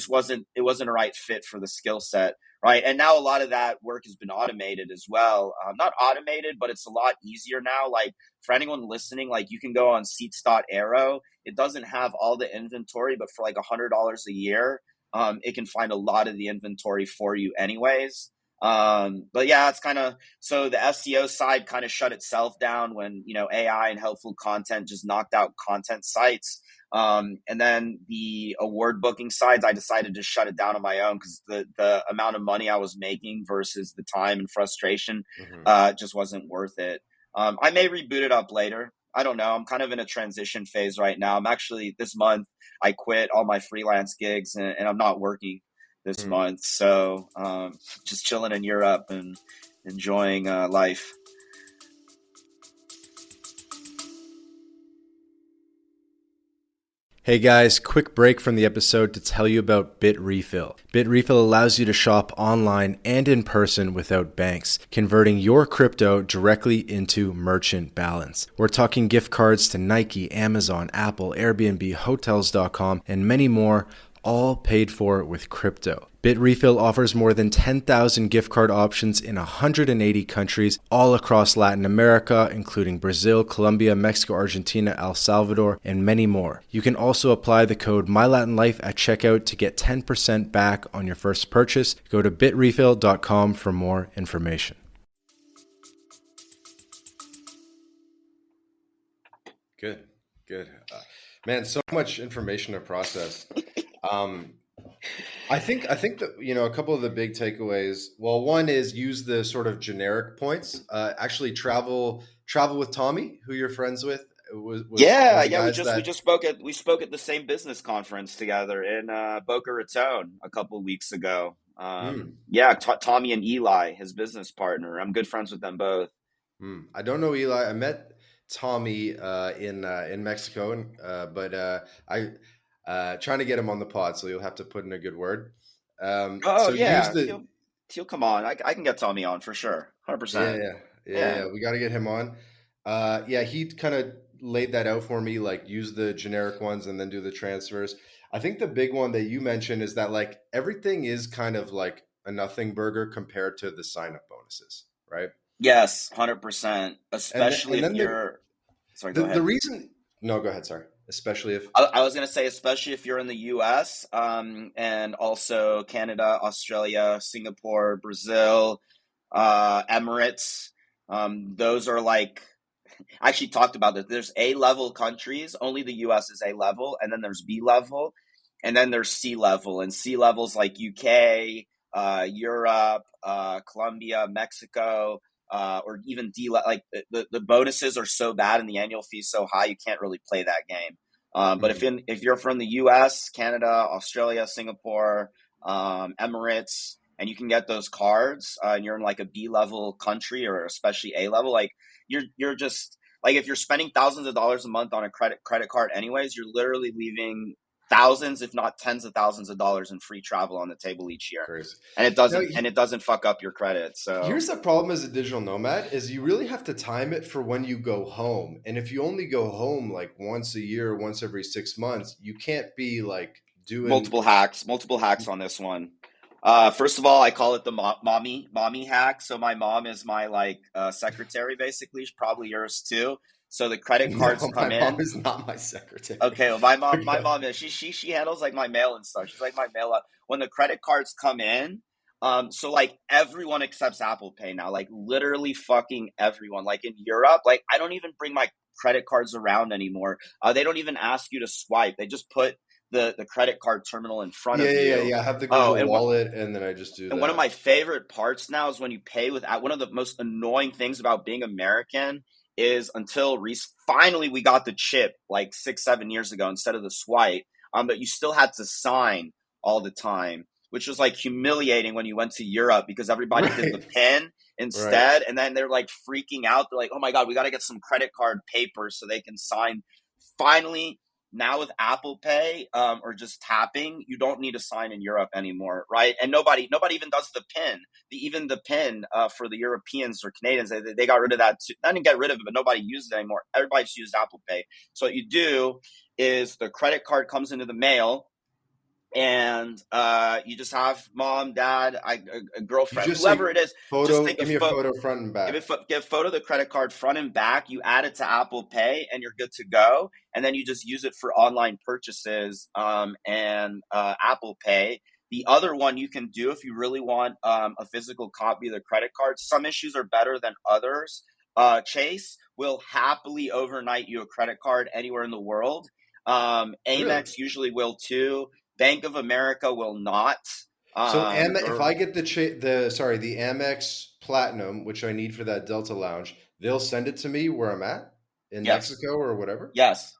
wasn't a right fit for the skill set. Right. And now a lot of that work has been automated as well. Not automated, but it's a lot easier now. Like for anyone listening, like you can go on Seats.aero. It doesn't have all the inventory, but for like $100 a year, it can find a lot of the inventory for you anyways. But yeah, it's kind of, so the SEO side kind of shut itself down when, AI and helpful content just knocked out content sites. And then the award booking sides, I decided to shut it down on my own because the amount of money I was making versus the time and frustration just wasn't worth it. I may reboot it up later. I don't know. I'm kind of in a transition phase right now. I'm actually, this month, I quit all my freelance gigs and I'm not working this Mm. month. So just chilling in Europe and enjoying life. Hey guys, quick break from the episode to tell you about BitRefill. BitRefill allows you to shop online and in person without banks, converting your crypto directly into merchant balance. We're talking gift cards to Nike, Amazon, Apple, Airbnb, Hotels.com, and many more, all paid for with crypto. BitRefill offers more than 10,000 gift card options in 180 countries all across Latin America, including Brazil, Colombia, Mexico, Argentina, El Salvador, and many more. You can also apply the code MyLatinLife at checkout to get 10% back on your first purchase. Go to bitrefill.com for more information. Good. Man, so much information to process. I think that a couple of the big takeaways. Well, one is use the sort of generic points. Actually, travel with Tommy, who you're friends with, was one of the Yeah. We guys just we that. just spoke at the same business conference together in Boca Raton a couple weeks ago. Hmm, Tommy and Eli, his business partner. I'm good friends with them both. I don't know Eli. I met Tommy in Mexico, but I trying to get him on the pod, so you'll have to put in a good word. Oh So use yeah, the he'll come on. I can get Tommy on for sure, Yeah, 100%. yeah, yeah, Yeah. yeah. We got to get him on. Yeah, he kind of laid that out for me, like use the generic ones and then do the transfers. I think the big one that you mentioned is that like everything is kind of like a nothing burger compared to the sign up bonuses, right? Yes, 100%. And Especially and if then you're. Sorry, go the ahead. reason. No, go ahead. Sorry. especially if I was gonna say, especially if you're in the U.S. And also Canada, Australia, Singapore, Brazil, Emirates. Those are like, I actually talked about this. There's A level countries. Only the U.S. is A level, and then there's B level, and then there's C level. And C levels like UK, Europe, Colombia, Mexico, or even D. Like the bonuses are so bad and the annual fee so high, you can't really play that game. But Mhm. if you're from the U.S., Canada, Australia, Singapore, Emirates, and you can get those cards, and you're in like a B level country or especially A level, like you're just like, if you're spending thousands of dollars a month on a credit card anyways, you're literally leaving thousands, if not tens of thousands of dollars in free travel on the table each year. Crazy. And No, it doesn't fuck up your credit. So here's the problem as a digital nomad is you really have to time it for when you go home. And if you only go home like once a year, once every 6 months, you can't be like doing. multiple hacks on this one. First of all, I call it the mommy hack. So my mom is my like secretary, basically. She's probably yours too. So the credit cards No, my come mom in. is not my secretary. Okay, well, my mom is, she handles like my mail and stuff. She's like my mail up when the credit cards come in. So like everyone accepts Apple Pay now, like literally fucking everyone. Like in Europe, like I don't even bring my credit cards around anymore. They don't even ask you to swipe. They just put the credit card terminal in front Yeah, of yeah, yeah, you. yeah. I have the Oh, Google Wallet, and then I just do and one of that. my favorite parts now is when you pay with, one of the most annoying things about being American is until finally we got the chip like 6 7 years ago instead of the swipe. But you still had to sign all the time, which was like humiliating when you went to Europe because everybody did the Right, pin right. instead, and then they're like freaking out. They're like, "Oh my god, we got to get some credit card paper so they can sign." Finally, now with Apple Pay, or just tapping, you don't need to sign in Europe anymore, right? And nobody even does the pin. Even the pin for the Europeans or Canadians, they got rid of that too. I didn't get rid of it, but nobody uses it anymore. Everybody just uses Apple Pay. So what you do is the credit card comes into the mail, and you just have mom, dad, a You girlfriend, just whoever say it is, just photo. take a Give me a photo. photo front and back. Give photo of the credit card front and back. You add it to Apple Pay, and you're good to go. And then you just use it for online purchases, and Apple Pay. The other one you can do if you really want a physical copy of the credit card. Some issues are better than others. Chase will happily overnight you a credit card anywhere in the world. Really? Amex usually will too. Bank of America will not. So if Or I get the Amex Platinum, which I need for that Delta Lounge, they'll send it to me where I'm at in yes, Mexico or whatever. yes,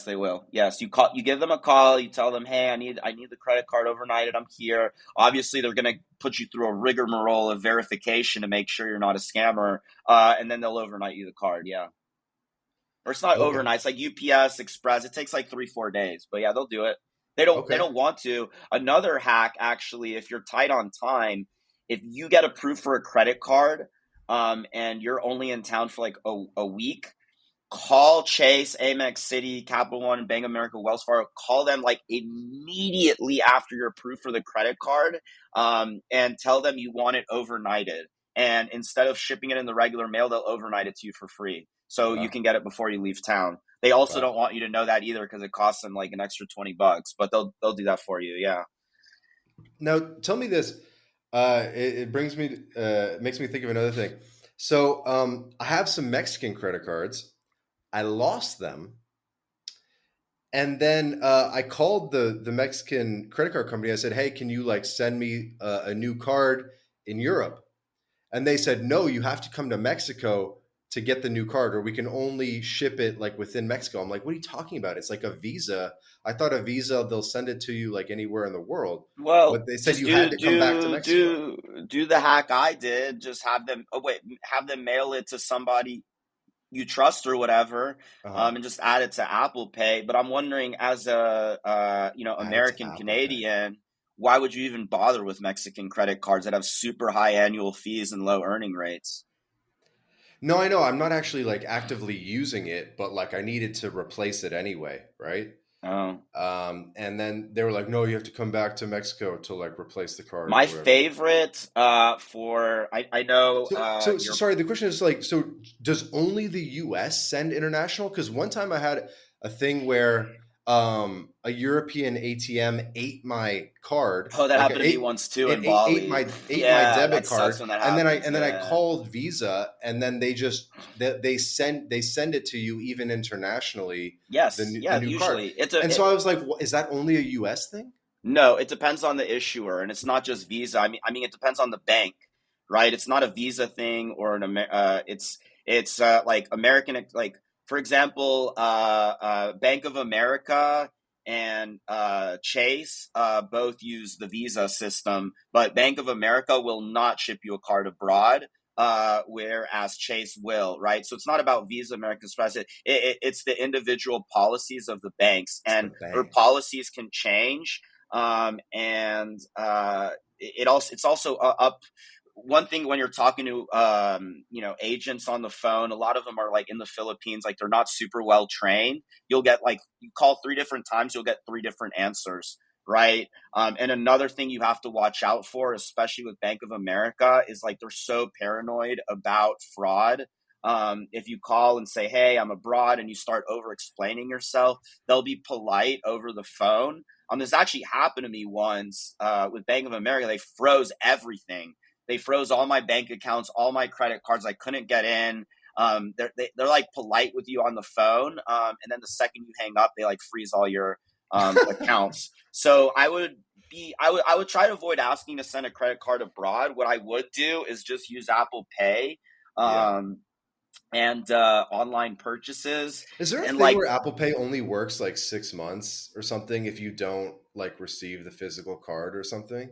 they will. Yes, you give them a call, you tell them, "Hey, I need the credit card overnighted. I'm here." Obviously, they're going to put you through a rigmarole of verification to make sure you're not a scammer, and then they'll overnight you the card. Yeah, or it's not Okay. overnight. It's like UPS Express. It takes like 3 4 days, but yeah, they'll do it. They Okay. don't want to. Another hack, actually, if you're tight on time, if you get approved for a credit card, and you're only in town for like a week, call Chase, Amex, City, Capital One, Bank of America, Wells Fargo. Call them like immediately after you're approved for the credit card, and tell them you want it overnighted. And instead of shipping it in the regular mail, they'll overnight it to you for free, so you Wow. can get it before you leave town. They also Wow. don't want you to know that either because it costs them like an extra $20, but they'll do that for you. Yeah. Now tell me this. It brings me makes me think of another thing. So I have some Mexican credit cards. I lost them, and then I called the Mexican credit card company. I said, "Hey, can you like send me a new card in Europe?" And they said, "No, you have to come to Mexico to get the new card, or we can only ship it like within Mexico." I'm like, "What are you talking about? It's like a Visa. I thought a Visa, they'll send it to you like anywhere in the world." But Well, they said just you had to come back to Mexico. do the hack I did. Just have them. Oh wait, have them mail it to somebody you trust or whatever, Uh-huh. and just add it to Apple Pay. But I'm wondering, as a Add it to American Apple Pay. Canadian, why would you even bother with Mexican credit cards that have super high annual fees and low earning rates? No, I know. I'm not actually like actively using it, but like I needed to replace it anyway, right? Oh. And then they were like, "No, you have to come back to Mexico to like replace the card My or whatever." favorite, for I know, So your sorry. The question is like, so does only the U.S. send international? Because one time I had a thing where a European ATM ate my card, Oh, that like happened to me once too in ate Bali. my Yeah, debit that sucks card, when that and happens. I Yeah. called Visa, and then they send it to you even internationally, Yes. the Yeah. new card. Usually, And so I was like, is that only a US thing? no, it depends on the issuer, and it's not just Visa. I mean, it depends on the bank, right? It's not a Visa thing or it's like American, like for example, Bank of America and Chase both use the Visa system, but Bank of America will not ship you a card abroad. Whereas Chase will, right? So it's not about Visa, American Express. It's the individual policies of the banks, It's the and their bank. policies can change, and it's also up. One thing when you're talking to agents on the phone, a lot of them are like in the Philippines, like they're not super well trained. You'll get like, you call 3 different times, you'll get 3 different answers, right? And another thing you have to watch out for, especially with Bank of America, is like they're so paranoid about fraud. If you call and say, hey, I'm abroad, and you start over explaining yourself, they'll be polite over the phone. This actually happened to me once with Bank of America. They froze everything. They froze all my bank accounts, all my credit cards. I couldn't get in. They're like polite with you on the phone, and then the second you hang up, they like freeze all your accounts. So I would try to avoid asking to send a credit card abroad. What I would do is just use Apple Pay. Yeah. Um, and online purchases, Is there a and thing like, where Apple Pay only works like 6 months or something if you don't like receive the physical card or something?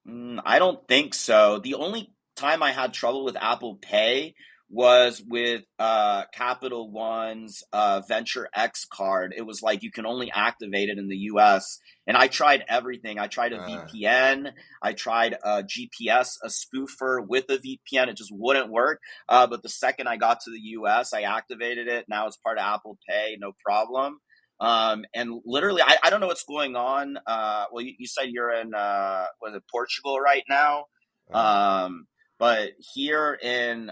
I don't think so. The only time I had trouble with Apple Pay was with Capital One's Venture X card. It was like you can only activate it in the US. And I tried everything. I tried a Uh, VPN. I tried a GPS, a spoofer with a VPN. It just wouldn't work. But the second I got to the US, I activated it. Now it's part of Apple Pay, no problem. And literally, I don't know what's going on. Well, you said you're in, was it Portugal right now? uh, Um, but here in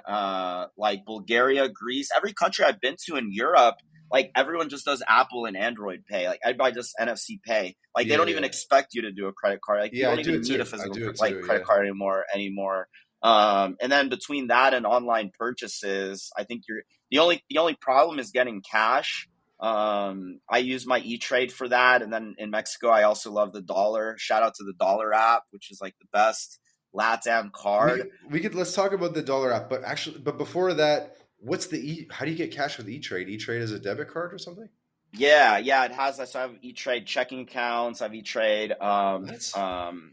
like Bulgaria, Greece, every country I've been to in Europe, like everyone just does Apple and Android Pay. Like everybody just NFC Pay. Like they yeah, don't even yeah, expect you to do a credit card. Like you yeah. I don't do even it need a too. I physical do it like too. credit Yeah. card anymore. And then between that and online purchases, I think you're the only problem is getting cash. I use my E-Trade for that, and then in Mexico, I also love the dollar. Shout out to the dollar app, which is like the best LATAM card. We could let's talk about the dollar app, but actually, but before that, what's the how do you get cash with E Trade? E Trade is a debit card or something? Yeah, yeah, it has. So I have E-Trade checking accounts. I have E-Trade. What?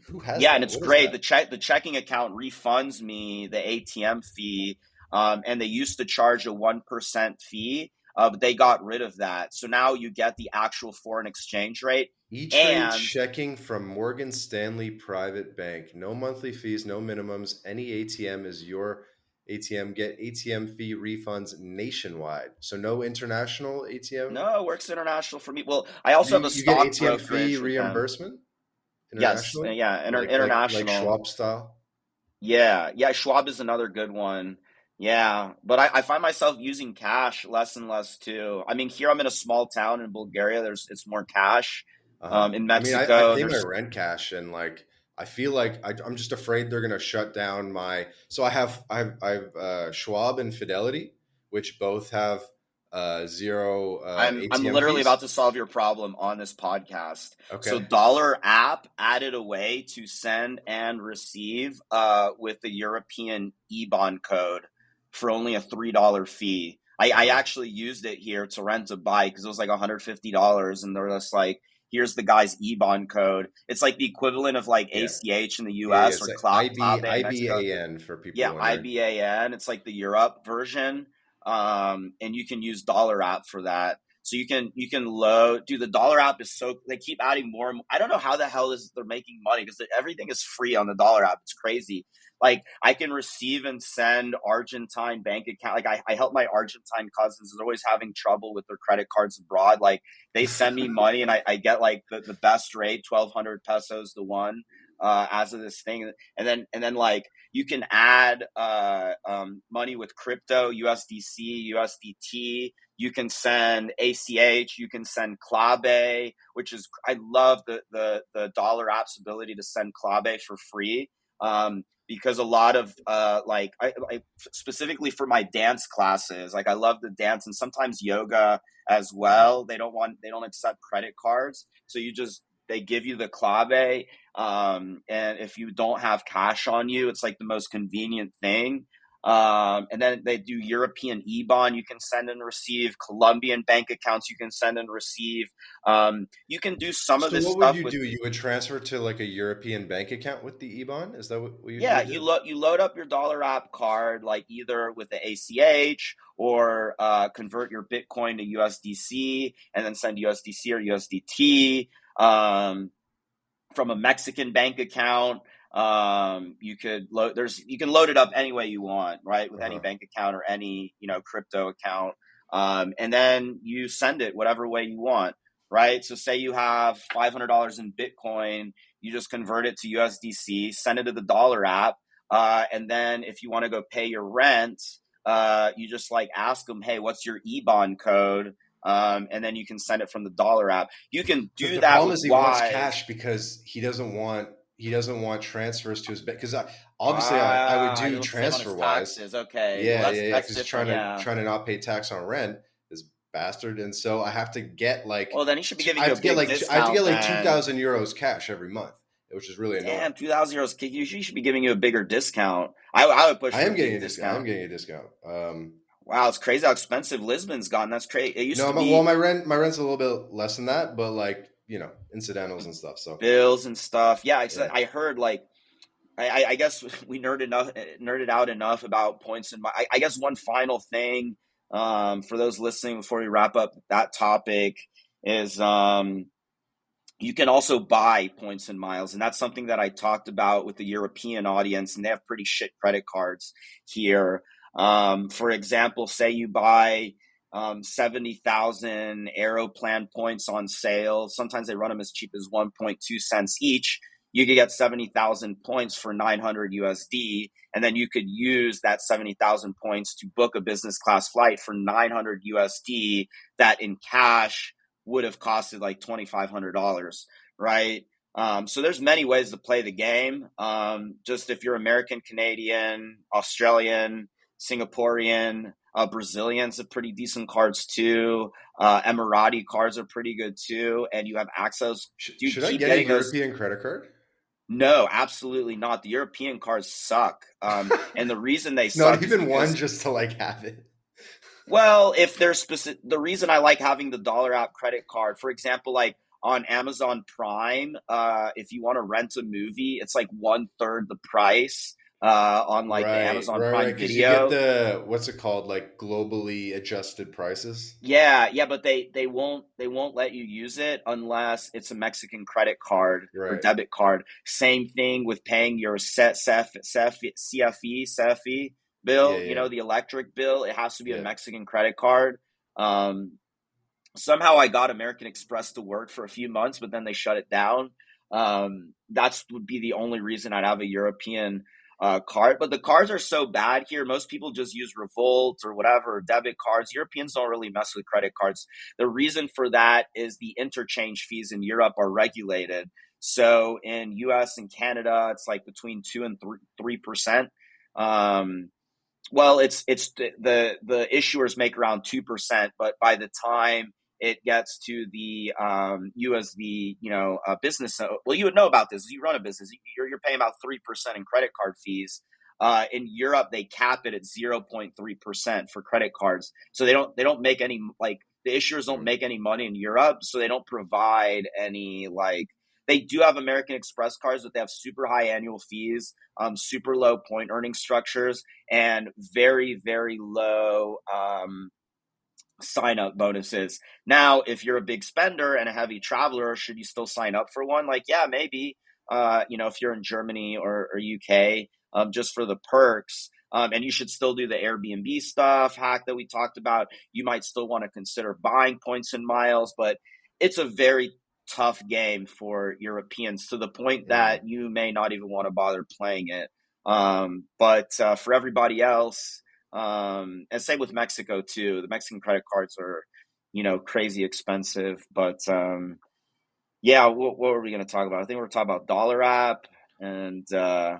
Who has Yeah, and that? it's What is great. that? The checking account refunds me the ATM fee. And they used to charge a 1% fee, but they got rid of that. So now you get the actual foreign exchange rate. E-Trade And checking from Morgan Stanley Private Bank. No monthly fees, no minimums. Any ATM is your ATM. Get ATM fee refunds nationwide. So no international ATM. no, it works international for me. Well, I also have a You get stock ATM fee brokerage with them. reimbursement Yes, internationally, yeah, like international. Schwab style. Yeah, yeah, Schwab is another good one. Yeah, but I find myself using cash less and less too. I mean, here I'm in a small town in Bulgaria. It's more cash. In I mean, I Mexico, pay my there's rent cash, and like I feel like I'm just afraid they're gonna shut down my. So I have Schwab and Fidelity, which both have zero I'm ATM literally fees. about to solve your problem on this podcast. So Okay, Dollar app added a way to send and receive with the European IBAN code for only a $3 fee. I uh-huh. actually used it here to rent a bike because it was like $150, and they're just like, here's the guy's IBAN code. It's like the equivalent of like Yeah, ACH in the yeah. US It's or like Clave in Mexico. IBAN for people Yeah, wondering. IBAN. It's like the Europe version, and you can use Dollar App for that. So you can load. Dude, the Dollar App is so they keep adding more and more. I don't know how the hell is they're making money because everything is free on the Dollar App. It's crazy. Like I can receive and send Argentine bank account. Like I help my Argentine cousins. They're always having trouble with their credit cards abroad. Like they send me money and I get like the best rate, 1,200 pesos to one. as of this thing, and then like you can add money with crypto, USDC, USDT. You can send ACH. You can send Clave, which is I love the dollar app's ability to send Clave for free. Because a lot of I specifically for my dance classes, like I love to dance and sometimes yoga as well. They don't accept credit cards, so they give you the clave, and if you don't have cash on you, it's like the most convenient thing. And then they do European IBAN you can send and receive, Colombian bank accounts you can send and receive. You can do some of So this what would stuff you with. do? You would transfer to like a European bank account with the IBAN? Is that what you Yeah, would do? you load up your dollar app card, like either with the ACH or convert your Bitcoin to USDC and then send USDC or USDT. From a Mexican bank account. You can load it up any way you want, right? With any Uh-huh. bank account or any, crypto account. And then you send it whatever way you want, right? So say you have $500 in Bitcoin, you just convert it to USDC, send it to the dollar app. And then if you want to go pay your rent, you just like ask them, hey, what's your IBAN code? And then you can send it from the dollar app. You can But do the that problem with is he wants Wise. cash because he doesn't want transfers to his bank. Because obviously I would He do wants to save on his transfer wise. taxes. Okay, well Yeah, yeah, yeah. that's Because he's different. Yeah. trying to not pay tax on rent, this bastard, and so I have to get Well, then he should be giving I you have a to get big I have to get discount. like two Then thousand euros cash every month, which is really annoying. damn, 2,000 euros. You should be giving you a bigger discount. I would push I for am a getting big a discount. I am discount. getting a discount. Wow, it's crazy how expensive Lisbon's gotten. That's crazy. It used No, to well, be my rent's a little bit less than that, but like incidentals and stuff. So bills and stuff. Yeah, yeah. I heard like I guess we nerded out enough about points in my. I guess one final thing for those listening before we wrap up that topic is you can also buy points and miles, and that's something that I talked about with the European audience, and they have pretty shit credit cards here. For example, say you buy 70,000 Aeroplan points on sale. Sometimes they run them as cheap as 1.2 cents each. You could get 70,000 points for 900 USD, and then you could use that 70,000 points to book a business class flight for 900 USD that in cash would have costed like $2,500, right? So there's many ways to play the game. Just if you're American, Canadian, Australian, Singaporean, Brazilians are pretty decent cards too. Emirati cards are pretty good too, and you have access. Dude, Should I keep get a getting those. European credit card? No, absolutely not. The European cards suck, and the reason they Not suck is even one, because just to like have it. well, if there's specific, the reason I like having the dollar app credit card, for example, like on Amazon Prime, if you want to rent a movie, it's like one third the price on like the Right, Amazon right, right. Prime Because you get Video. the what's it called, like globally adjusted prices. Yeah, yeah, but they won't let you use it unless it's a Mexican credit card or Right. debit card. Same thing with paying your CFE Yeah, bill. yeah, The electric bill. It has to be a yeah. Mexican credit card. Um, Somehow I got American Express to work for a few months, but then they shut it down. That's would be the only reason I'd have a European card. But the cards are so bad here. Most people just use Revolt or whatever, debit cards. Europeans don't really mess with credit cards. The reason for that is the interchange fees in Europe are regulated. So in US and Canada, it's like between 2 and 3%. Well, it's the issuers make around 2%, but by the time it gets to the you as the business, well, you would know about this. You run a business, you're paying about 3% in credit card fees. In Europe, they cap it at 0.3% for credit cards, so they don't make any, like, the issuers don't Mm. make any money in Europe, so they don't provide any, like, they do have American Express cards, but they have super high annual fees, super low point earning structures, and very, very low sign up bonuses. Now, if you're a big spender and a heavy traveler, should you still sign up for one? Like, yeah, maybe. If you're in Germany or UK, just for the perks. And you should still do the Airbnb stuff, hack that we talked about. You might still want to consider buying points and miles, but it's a very tough game for Europeans, to the point Mm. that you may not even want to bother playing it. But for everybody else, and same with Mexico too. The Mexican credit cards are, crazy expensive. But yeah, what were we going to talk about? I think we were talking about Dollar App, and I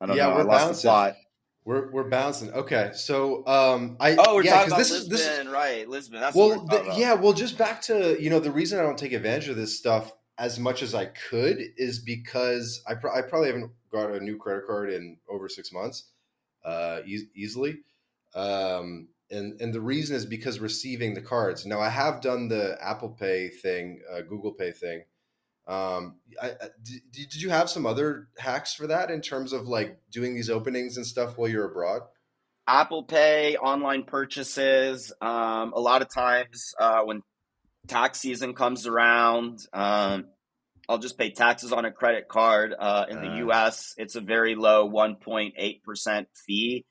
don't Yeah, know. I we're lost the bouncing. plot. We're bouncing. Okay, so I Oh, we're yeah, talking because about this is Lisbon, right? Lisbon. That's what we were well, talking about. yeah, well, just back to the reason I don't take advantage of this stuff as much as I could is because I probably haven't got a new credit card in over 6 months, easily, and the reason is because receiving the cards. Now I have done the Apple Pay thing, Google Pay thing. Did you have some other hacks for that in terms of like doing these openings and stuff while you're abroad? Apple Pay, online purchases. A lot of times when tax season comes around, I'll just pay taxes on a credit card. In the Uh, US, it's a very low 1.8% fee,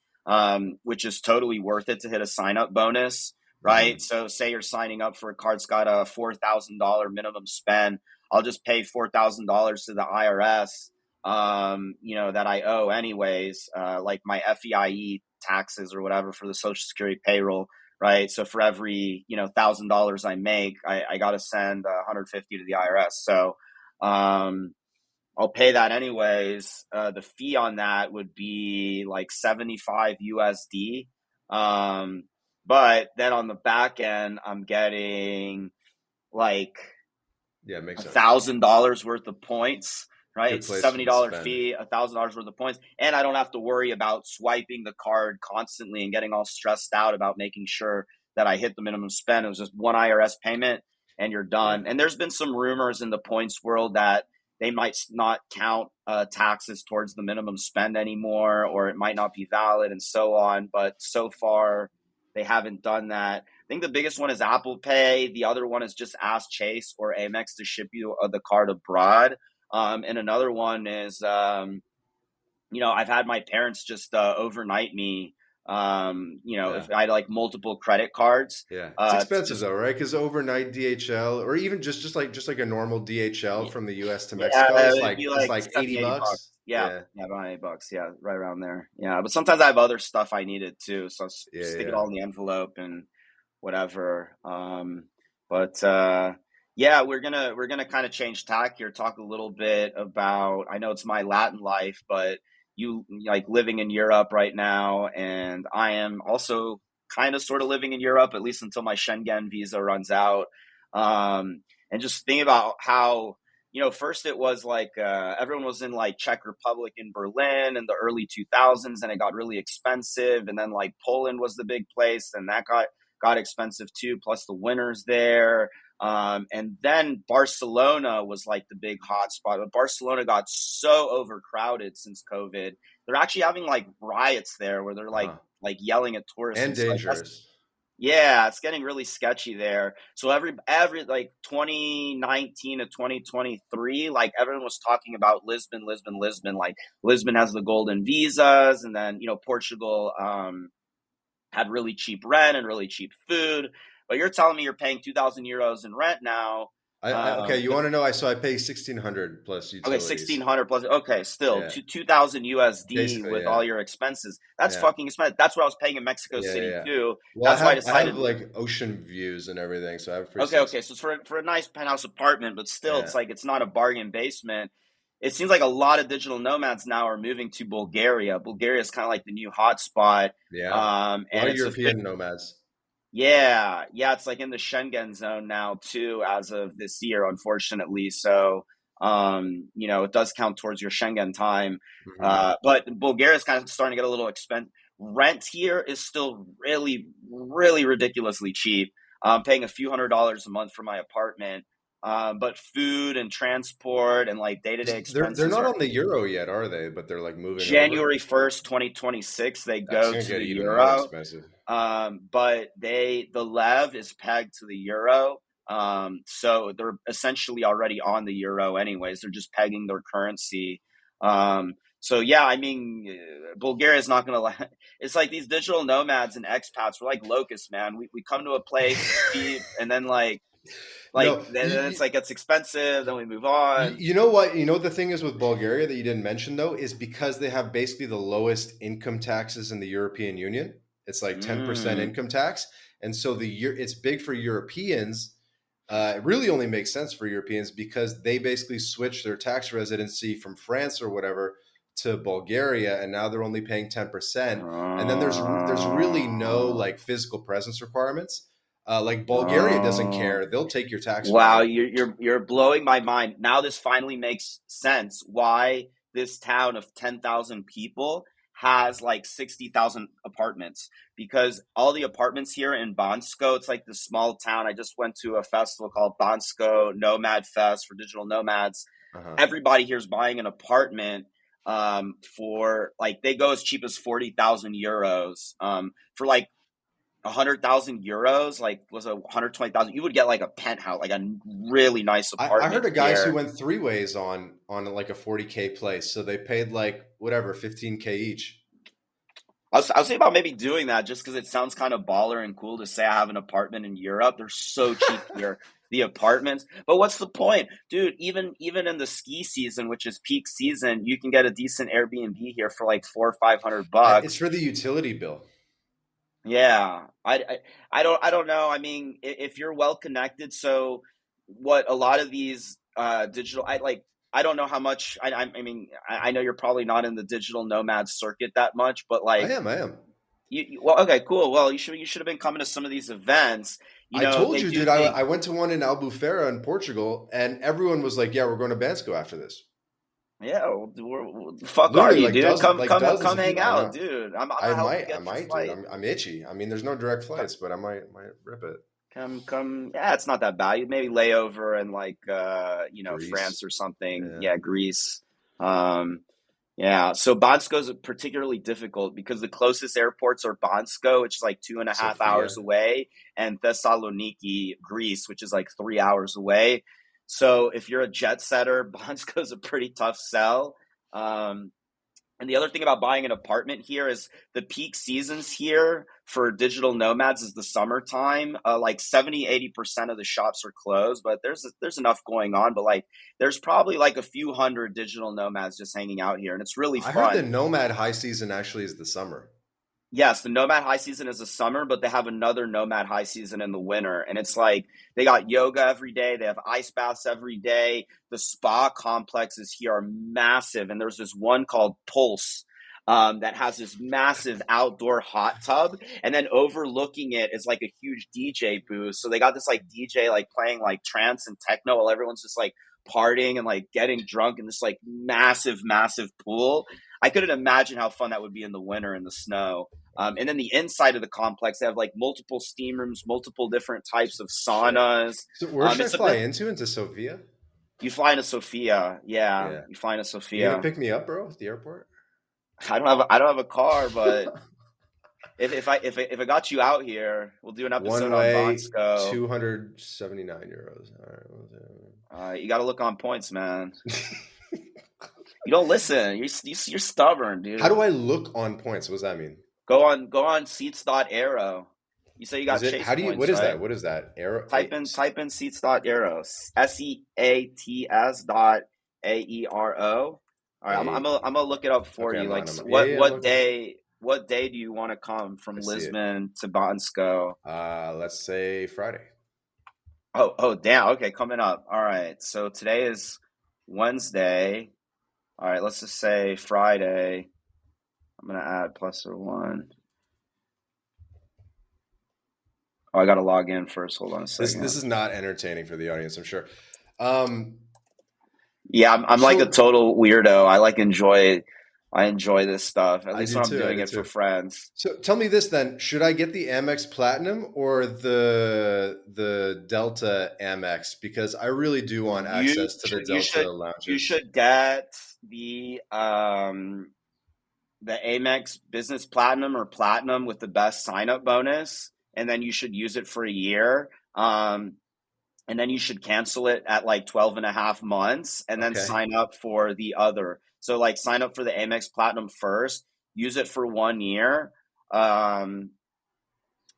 which is totally worth it to hit a sign up bonus, right? mhm. So, say you're signing up for a card that's got a $4,000 minimum spend. I'll just pay $4,000 to the IRS, that I owe anyways, like my FEIE taxes or whatever for the Social Security payroll, right? So for every $1,000 I make, I got to send 150 to the IRS. So um, I'll pay that anyways. The fee on that would be like 75 USD. Um, but then on the back end, I'm getting like Yeah, it makes sense. $1,000 worth of points, right? Good It's a place for the $70 spend. fee, $1,000 worth of points, and I don't have to worry about swiping the card constantly and getting all stressed out about making sure that I hit the minimum spend. It was just one IRS payment and you're Yeah. done. And there's been some rumors in the points world that they might not count taxes towards the minimum spend anymore, or it might not be valid, and so on. But so far, they haven't done that. I think the biggest one is Apple Pay. The other one is just ask Chase or Amex to ship you the card abroad. And another one is, I've had my parents just overnight me. Yeah. If I had like multiple credit cards, Yeah. It's to expensive just though, right? Because overnight DHL or even just like a normal DHL from the US to yeah, Mexico it'd be is like like 80 70, $80. bucks. Yeah, Yeah. yeah, about $80. Yeah, right around there. Yeah, but sometimes I have other stuff I needed too, so I'll Yeah, stick it yeah. all in the envelope and whatever. But yeah, we're gonna kind of change tack here. Talk a little bit about. I know it's my Latin life, but you like living in Europe right now, and I am also kind of sort of living in Europe at least until my Schengen visa runs out. And just think about how first it was like everyone was in like Czech Republic in Berlin in the early 2000s, and it got really expensive. And then like Poland was the big place, and that got expensive too. Plus the winters there. And then Barcelona was like the big hot spot, but Barcelona got so overcrowded since COVID. They're actually having like riots there where they're like Uh-huh. yelling at tourists And and stuff. dangerous. Yeah, it's getting really sketchy there. So every like 2019 to 2023, like everyone was talking about Lisbon, Lisbon, Lisbon. Like Lisbon has the golden visas, and then Portugal had really cheap rent and really cheap food. But you're telling me you're paying 2,000 euros in rent now. Okay, you With want to know? I pay 1,600 plus Okay, utilities. 1,600 plus. Okay, still Yeah. 2,000 USD Basically, with yeah. all your expenses. That's Yeah. fucking expensive. That's what I was paying in Mexico Yeah, yeah, City yeah. too. Well, That's why I I have decided. like ocean views and everything, so I have pretty Okay, sick. okay. So it's for a nice penthouse apartment, but still, Yeah. it's like it's not a bargain basement. It seems like a lot of digital nomads now are moving to Bulgaria. Bulgaria is kind of like the new hotspot, Yeah. A lot and of it's European nomads. yeah, yeah. It's like in the Schengen zone now too, as of this year, unfortunately. So, it does count towards your Schengen time. Hmm. But Bulgaria is kind of starting to get a little expensive. Rent here is still really, really ridiculously cheap. I'm paying a few $100s a month for my apartment. But food and transport and like day to day They're expenses not are on the euro yet, are they? But they're like moving over. January 1st, 2026, they That's go gonna to get the even more euro. expensive. But the lev is pegged to the euro. So they're essentially already on the euro anyways. They're just pegging their currency. So yeah, I mean, Bulgaria is not going to. It's like these digital nomads and expats. We're like locusts, man. We come to a place, it's cheap, and then No, then it's like it's expensive. Then we move on. you know what? You know what the thing is with Bulgaria that you didn't mention though is because they have basically the lowest income taxes in the European Union. It's like 10% Mm. income tax, and so it's big for Europeans. It really only makes sense for Europeans because they basically switched their tax residency from France or whatever to Bulgaria, and now they're only paying 10%. And then there's really no like physical presence requirements. Like Bulgaria doesn't Oh. care; they'll take your tax Wow, money. you're blowing my mind. Now this finally makes sense why this town of 10,000 people has like 60,000 apartments, because all the apartments here in Bansko, it's like this small town. I just went to a festival called Bansko Nomad Fest for digital nomads. Uh-huh. Everybody here is buying an apartment for like they go as cheap as 40,000 euros for like 100,000 euros, like was a 120,000. You would get like a penthouse, like a really nice I heard apartment of guys who here. went three ways on like a 40K place, so they paid like whatever 15K each. I was thinking about maybe doing that just because it sounds kind of baller and cool to say I have an apartment in Europe. They're so cheap here, the apartments. But what's the point, dude? Even in the ski season, which is peak season, you can get a decent Airbnb here for like 400 or 500 It's bucks. for the utility bill. Yeah, I don't know. I mean, if you're well connected, so what a lot of these digital, I don't know how much. I mean, I know you're probably not in the digital nomad circuit that much, but like I am. well, okay, cool. Well, you should have been coming to some of these events. I told They you, do dude. things. I went to one in Albufeira in Portugal, and everyone was like, "Yeah, we're going to Bansko after this." Yeah, the fuck are Literally, you, like dude? dozens Come of hang people. I out, know. dude. I'm gonna help you I get your might, dude. flight. I'm itchy. I mean, there's no direct flights, but I might rip it. Come. Yeah, it's not that bad. You maybe lay over in like France Greece. or something. Yeah. Yeah, Greece. Um, yeah. So Bansko is particularly difficult because the closest airports are Bansko, which is like 2.5 hours Sophia. away, and Thessaloniki, Greece, which is like 3 hours away. So if you're a jet setter, Bansko is a pretty tough sell. Um, and the other thing about buying an apartment here is the peak seasons here for digital nomads is the summertime. Like 70-80% of the shops are closed, but there's enough going on. But like there's probably like a few hundred digital nomads just hanging out here, and it's really I heard the fun. Nomad high season actually is the summer. Yes, the Nomad high season is the summer, but they have another Nomad high season in the winter. And it's like they got yoga every day, they have ice baths every day. The spa complexes here are massive. And there's this one called Pulse that has this massive outdoor hot tub. And then overlooking it is like a huge DJ booth. So they got this like DJ like playing like trance and techno while everyone's just like partying and like getting drunk in this like massive pool. I couldn't imagine how fun that would be in the winter in the snow. And then the inside of the complex, they have like multiple steam rooms, multiple different types of Shit. saunas. So where should I It's a fly bit. into Sofia? You fly into Sofia, yeah. Yeah. You fly into You gonna Sofia. pick me up, bro, at the airport? I don't have a car, but if I got you out here, we'll do an One episode on way, Bonsko. 279 euros. All You got to look on points, man. You don't listen. You're stubborn, How dude. do I look on points? What does that mean? Go on seats.arrow. You say you Is got it chase how do you what points, is right? that? What is that? Arrow Type in seats.aero. SEATS.AERO. All right, a I'm gonna look it up for okay, you. Like yeah, I'm looking. what day do you want to come I from see it. Lisbon to Bansko? Let's say Friday. Oh damn. Okay, coming up. All right. So today is Wednesday. All right, let's just say Friday. I'm gonna add plus or one. Oh, I gotta log in first. Hold on a This second. is not entertaining for the audience, I'm sure. Um Yeah, I'm like a so total weirdo. I enjoy this stuff. At I least do when I'm too. I doing do it for too. friends. So tell me this then: should I get the Amex Platinum or the Delta Amex? Because I really do want You access to the should you Delta should you lounges. should get the Amex Business Platinum or Platinum with the best sign up bonus, and then you should use it for a year. and then you should cancel it at like 12 and a half months and then Okay. sign up for the other. So like sign up for the Amex Platinum first, use it for 1 year. Um,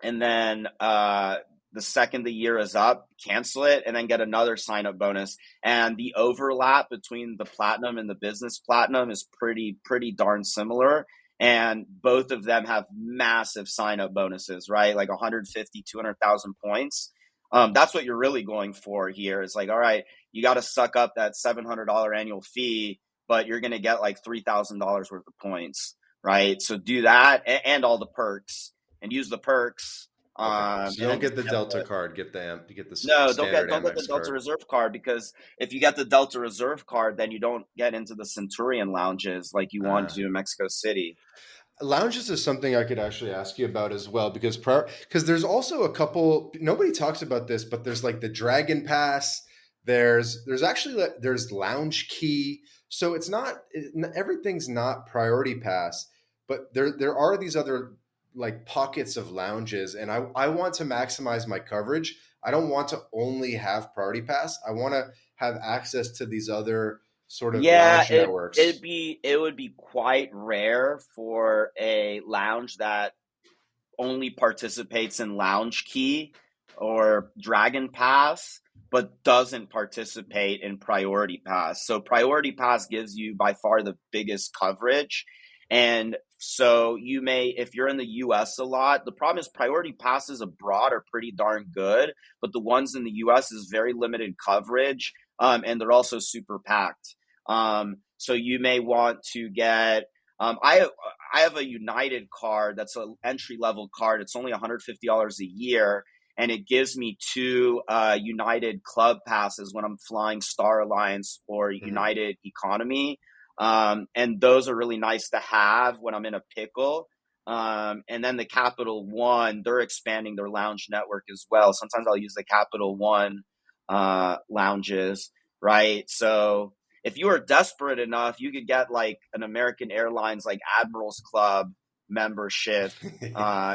and then the second the year is up, cancel it and then get another sign up bonus. And the overlap between the platinum and the business platinum is pretty darn similar. And both of them have massive sign up bonuses, right? Like 150, 200,000 points. That's what you're really going for here. Is like, all right, you got to suck up that $700 annual fee, but you're going to get like $3,000 worth of points, right? So do that and all the perks and use the perks. Okay. So And don't then get just the get Delta the card. Get the no, standard don't get the Amex Delta card. Reserve card, because if you get the Delta Reserve card, then you don't get into the Centurion lounges like you want Uh, to in Mexico City. Lounges is something I could actually ask you about as well because there's also a couple, nobody talks about this, but there's like the Dragon Pass. There's actually there's Lounge Key. So everything's not Priority Pass, but there are these other like pockets of lounges, and I want to maximize my coverage. I don't want to only have Priority Pass. I want to have access to these other sort of Yeah, lounge networks. it would be quite rare for a lounge that only participates in Lounge Key or Dragon Pass, but doesn't participate in Priority Pass. So Priority Pass gives you by far the biggest coverage. And so you may, if you're in the US a lot, the problem is Priority Passes abroad are pretty darn good, but the ones in the US is very limited coverage, and they're also super packed. So you may want to get I have a United card that's an entry level card. It's only $150 a year, and it gives me two United Club passes when I'm flying Star Alliance or Mhm. United Economy. And those are really nice to have when I'm in a pickle. And then the Capital One, they're expanding their lounge network as well. Sometimes I'll use the Capital One lounges, right? So if you were desperate enough, you could get like an American Airlines like Admirals Club membership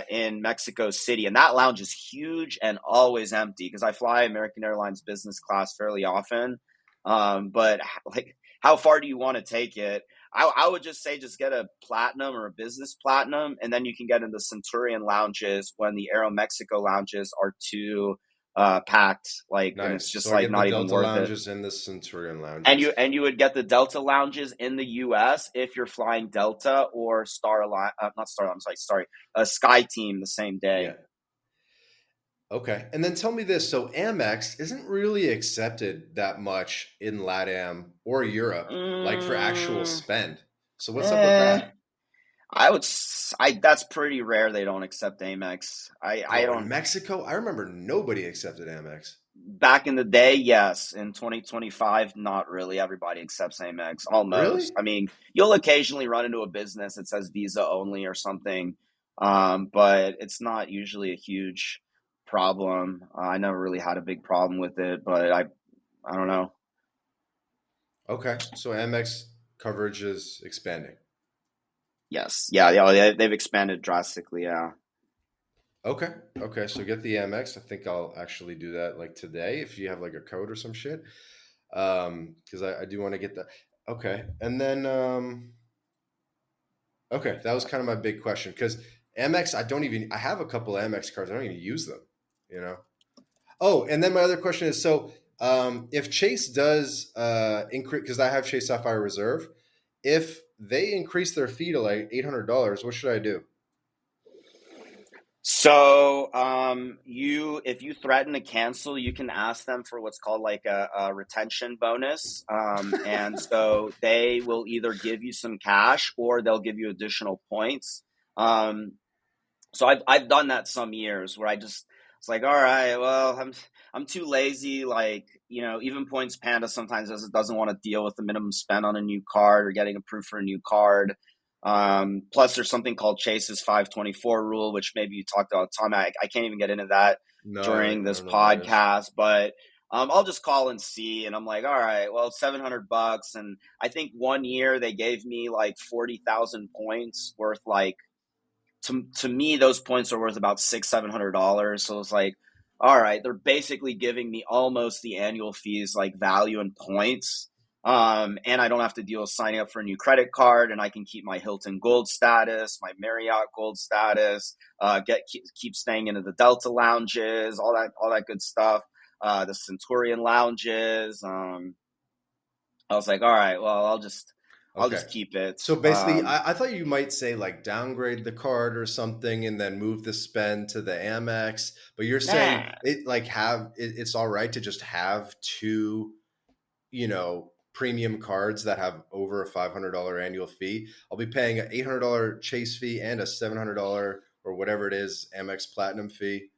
in Mexico City, and that lounge is huge and always empty because I fly American Airlines business class fairly often. But like, how far do you want to take it? I would just say just get a platinum or a business platinum, and then you can get into Centurion lounges when the Aero Mexico lounges are too packed, like, and it's Nice. just So I like get the not even Delta worth it. lounges and the Centurion And lounges. you would get the Delta lounges in the U.S. if you're flying Delta or not Star. I'm sorry, a Sky Team the same Yeah. day. Okay. And then tell me this. So Amex isn't really accepted that much in LATAM or Europe, like for actual Mm, spend. So what's up with eh, that? I that's pretty rare. They don't accept Amex. I Bro, in don't. Mexico, I remember nobody accepted Amex. Back in the day, yes. In 2025, not really. Everybody accepts Amex, almost. Really? I mean, you'll occasionally run into a business that says Visa only or something, but it's not usually a huge problem. I never really had a big problem with it, but I don't know. Okay. So Amex coverage is expanding. Yes, yeah, yeah, they've expanded drastically. Yeah. Okay. Okay. So get the Amex. I think I'll actually do that like today if you have like a code or some shit. Because I do want to get that. Okay. And then okay, that was kind of my big question because Amex, I have a couple Amex cards. I don't even use them, you know? Oh, and then my other question is if Chase does increase, because I have Chase Sapphire Reserve, if they increase their fee to like $800, what should I do? So, if you threaten to cancel, you can ask them for what's called like a retention bonus. And so they will either give you some cash or they'll give you additional points. Um, so I've done that some years where I just it's like, all right, well, I'm too lazy. Like, even Points Panda sometimes doesn't want to deal with the minimum spend on a new card or getting approved for a new card. Plus, there's something called Chase's 524 rule, which maybe you talked about, Tom. I can't even get into that No, during I this don't know what that is. podcast, but I'll just call and see. And I'm like, all right, well, it's $700, and I think 1 year they gave me like 40,000 points worth like to me those points are worth about $600-700. So it's like, all right, they're basically giving me almost the annual fees like value and points. And I don't have to deal with signing up for a new credit card, and I can keep my Hilton Gold status, my Marriott Gold status, keep staying into the Delta lounges, all that good stuff, the Centurion lounges. I was like, all right, well, I'll Okay. just keep it. So basically, I thought you might say like downgrade the card or something and then move the spend to the Amex, but you're saying Nah, it's all right to just have two, premium cards that have over a $500 annual fee. I'll be paying an $800 Chase fee and a $700 or whatever it is Amex Platinum fee,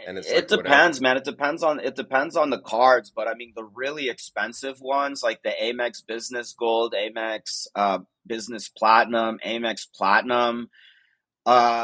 and it's it like whatever. depends, man. It depends on the cards, but I mean the really expensive ones like the Amex Business Gold, Amex Business Platinum, Amex Platinum.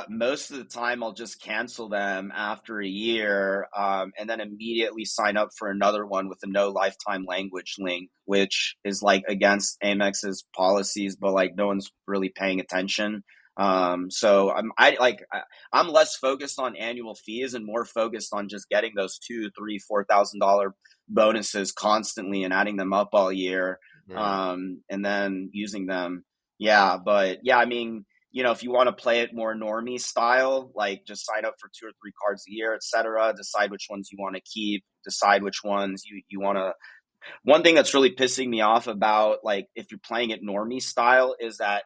Most of the time I'll just cancel them after a year, and then immediately sign up for another one with a no lifetime language link, which is like against Amex's policies, but like no one's really paying attention. So I'm less focused on annual fees and more focused on just getting those two, three, $4,000 bonuses constantly and adding them up all year, Mm. and then using them. Yeah, but yeah, I mean, if you want to play it more normie style, like just sign up for two or three cards a year, etc. Decide which ones you want to keep. Decide which ones you want to. One thing that's really pissing me off about like if you're playing it normie style is that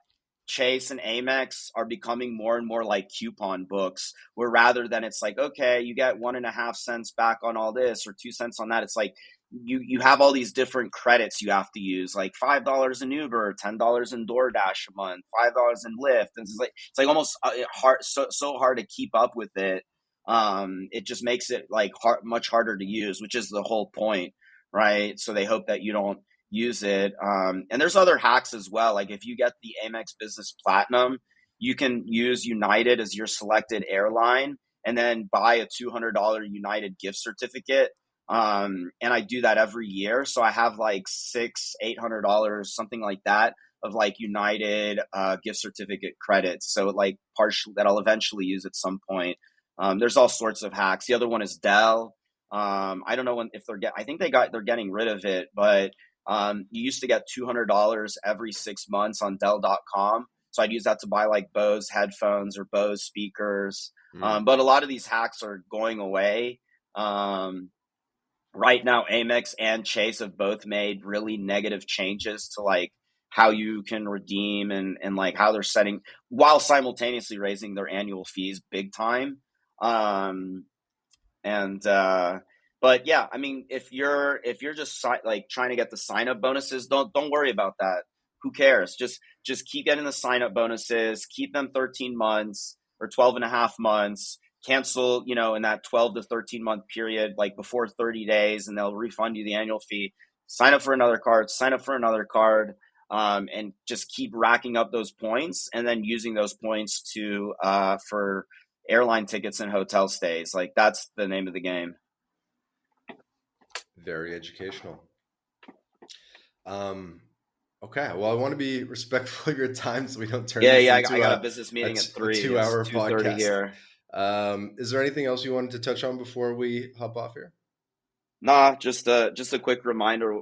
Chase and Amex are becoming more and more like coupon books, where rather than it's like, okay, you get 1.5 cents back on all this or 2 cents on that, it's like you have all these different credits you have to use, like $5 in Uber, $10 in DoorDash a month, $5 in Lyft, and it's like almost hard, so hard to keep up with it. It just makes it like much harder to use, which is the whole point, right? So they hope that you don't use it. And there's other hacks as well. Like if you get the Amex Business Platinum, you can use United as your selected airline and then buy a $200 United gift certificate. And I do that every year. So I have like $800, something like that, of like United gift certificate credits. So like partially that I'll eventually use at some point. There's all sorts of hacks. The other one is Dell. I don't know if I think they're getting rid of it, but you used to get $200 every 6 months on Dell.com. So I'd use that to buy like Bose headphones or Bose speakers. Mm. But a lot of these hacks are going away. Um, right now, Amex and Chase have both made really negative changes to like how you can redeem and like how they're setting while simultaneously raising their annual fees big time. Um, and but yeah, I mean, if you're just like trying to get the sign up bonuses, don't worry about that. Who cares? Just keep getting the sign up bonuses. Keep them 13 months or 12 and a half months. Cancel, in that 12 to 13-month period, like before 30 days, and they'll refund you the annual fee. Sign up for another card. Sign up for another card. And just keep racking up those points, and then using those points to for airline tickets and hotel stays. Like that's the name of the game. Very educational. Um, okay. Well, I want to be respectful of your time so we don't turn Yeah, this yeah. I into got a business meeting at a 3. It's 2 hour 2:30 podcast. here. Is there anything else you wanted to touch on before we hop off here? Nah, just a quick reminder.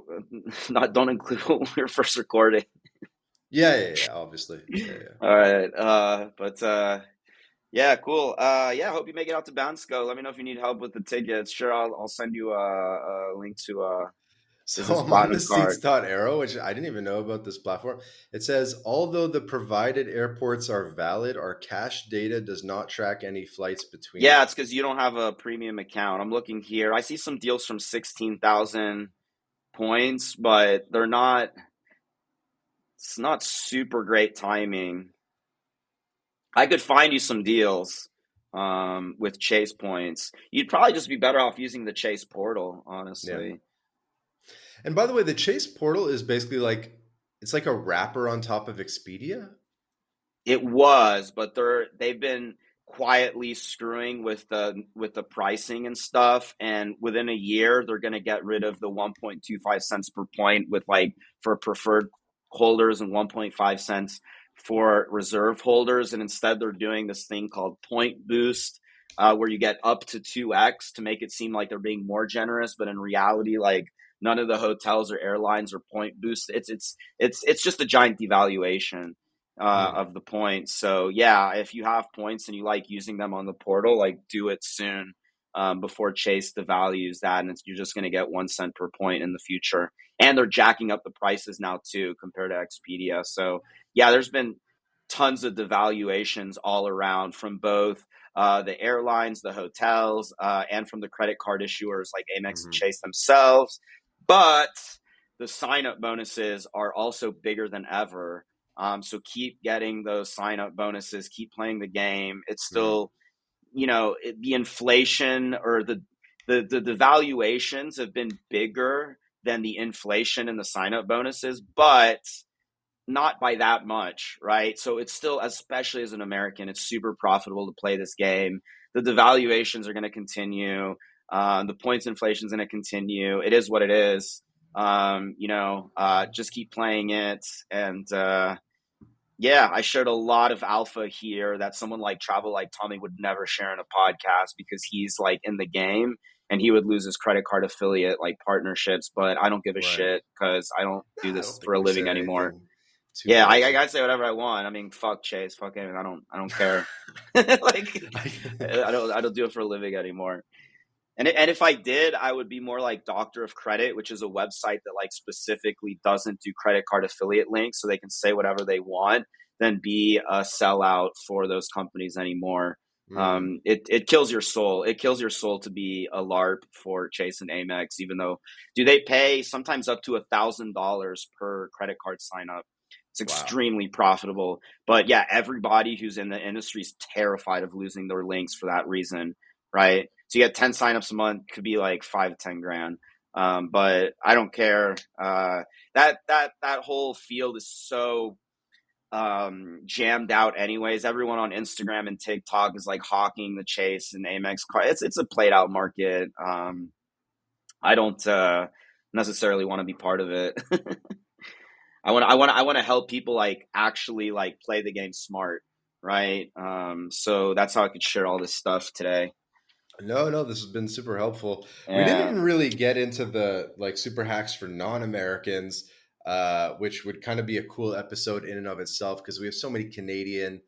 Not don't include when we were first recording. Yeah, obviously. Yeah. All right. But yeah, cool. Yeah, I hope you make it out to Bansko. Let me know if you need help with the tickets. Sure, I'll send you a link to a So business I'm on the platinum card. seats.arrow, which I didn't even know about this platform. It says, although the provided airports are valid, our cache data does not track any flights between Yeah, them. it's because you don't have a premium account. I'm looking here. I see some deals from 16,000 points, but they're not. It's not super great timing. I could find you some deals with Chase points. You'd probably just be better off using the Chase portal, Yeah. honestly. And by the way, the Chase portal is basically like it's like a wrapper on top of Expedia. It was, but they've been quietly screwing with the pricing and stuff. And within a year, they're going to get rid of the 1.25 cents per point with like for preferred holders and 1.5 cents for reserve holders. And instead, they're doing this thing called Point Boost. where you get up to 2x to make it seem like they're being more generous, but in reality, like none of the hotels or airlines or point boosts. It's just a giant devaluation Hmm. of the points. So yeah, if you have points and you like using them on the portal, like do it soon, before Chase devalues that, and you're just going to get 1 cent per point in the future. And they're jacking up the prices now too compared to Expedia. So yeah, there's been tons of devaluations all around from both the airlines, the hotels, and from the credit card issuers like Amex and Hmm. Chase themselves. But the sign up bonuses are also bigger than ever. So keep getting those sign up bonuses, keep playing the game. It's Hmm. still, the inflation or the valuations have been bigger than the inflation and the sign up bonuses, but not by that much, right? So it's still, especially as an American, it's super profitable to play this game. The devaluations are going to continue. The points inflation is going to continue. It is what it is. Just keep playing it. And yeah, I shared a lot of alpha here that someone like Travel Like Tommy would never share in a podcast because he's like in the game and he would lose his credit card affiliate like partnerships. But I don't give a Right. shit because I don't do I don't this for think a we living said anymore. anything too Yeah, I crazy. gotta say whatever I want. I mean, fuck Chase, fuck him. I don't care. Like, I don't do it for a living anymore. And if I did, I would be more like Doctor of Credit, which is a website that like specifically doesn't do credit card affiliate links, so they can say whatever they want, than be a sellout for those companies anymore. Mm. It kills your soul. It kills your soul to be a LARP for Chase and Amex, even though do they pay sometimes up to $1,000 per credit card sign up. It's Wow. extremely profitable. But yeah, everybody who's in the industry is terrified of losing their links for that reason, right? So you get 10 signups a month, could be like 5 to 10 grand. But I don't care. That whole field is so jammed out anyways. Everyone on Instagram and TikTok is like hawking the Chase and Amex car. It's a played out market. I don't necessarily want to be part of it. I want to help people like actually like play the game smart, right? So that's how I could share all this stuff today. No, no, this has been super helpful. We didn't Yeah. even really get into the like super hacks for non-Americans, which would kind of be a cool episode in and of itself because we have so many Canadian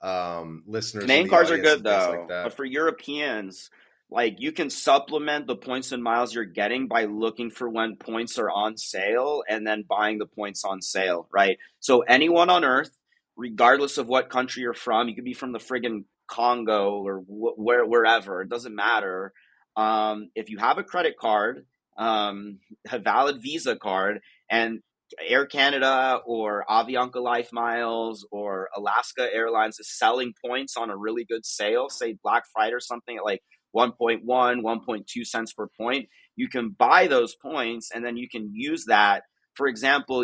listeners in Canadian the cards are audience good and things like though, that. but for Europeans, like you can supplement the points and miles you're getting by looking for when points are on sale and then buying the points on sale, right? So anyone on earth, regardless of what country you're from, you could be from the friggin' Congo or wherever, it doesn't matter. If you have a credit card, a valid Visa card, and Air Canada or Avianca Life Miles or Alaska Airlines is selling points on a really good sale, say Black Friday or something at like 1.1, 1.2 cents per point, you can buy those points and then you can use that. For example,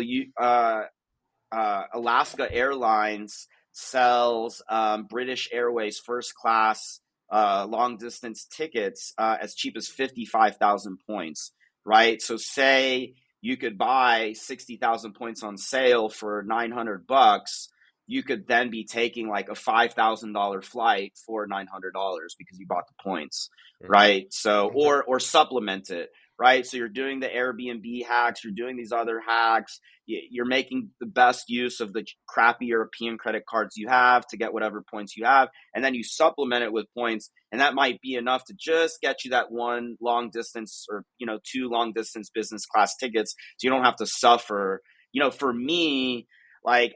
Alaska Airlines sells British Airways first class long distance tickets as cheap as 55,000 points, right? So say you could buy 60,000 points on sale for $900. You could then be taking like a $5,000 flight for $900 because you bought the points, Mhm. right? So, Okay. or supplement it, right? So you're doing the Airbnb hacks, you're doing these other hacks, you're making the best use of the crappy European credit cards you have to get whatever points you have, and then you supplement it with points, and that might be enough to just get you that one long distance or two long distance business class tickets, so you don't have to suffer. For me, like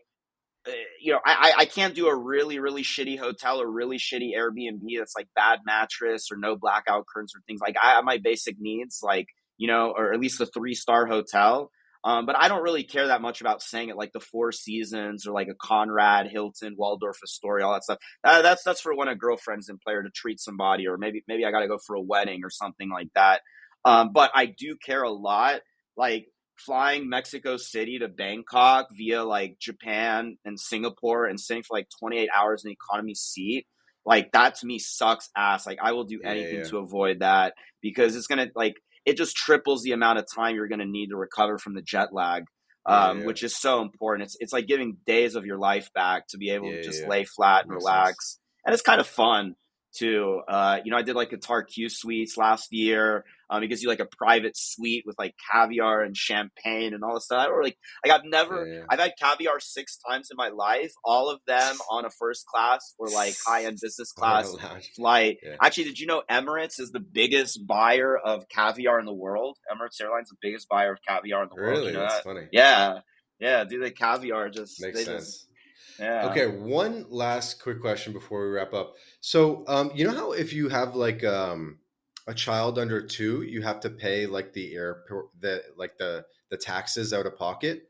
I can't do a really, really shitty hotel or really shitty Airbnb that's like bad mattress or no blackout curtains or things like I have my basic needs, like, or at least a 3-star hotel. But I don't really care that much about staying at like the Four Seasons or like a Conrad, Hilton, Waldorf Astoria, all that stuff. That's for when a girlfriend's in play or to treat somebody, or maybe I got to go for a wedding or something like that. But I do care a lot. Like flying Mexico City to Bangkok via like Japan and Singapore and sitting for like 28 hours in economy seat, like that to me sucks ass. Like I will do Yeah, anything yeah, to avoid that because it's going to like, it just triples the amount of time you're going to need to recover from the jet lag. yeah, yeah, Which is so important. It's like giving days of your life back to be able yeah, to yeah, just yeah. lay flat That and makes sense. relax, and it's kind of fun. too. I did like Guitar Q suites last year. It gives you like a private suite with like caviar and champagne and all this stuff. Or Yeah, yeah. I've had caviar 6 times in my life. All of them on a first class or like high end business Or a class lounge. flight. Yeah. Actually, did you know Emirates is the biggest buyer of caviar in the world? Emirates Airlines is the biggest buyer of caviar in the world. You Really? know That's that? funny. Yeah, yeah. Do the caviar Makes sense. yeah. Okay, one last quick question before we wrap up. So, you know how if you have like a child under two, you have to pay like the airport, the taxes out of pocket.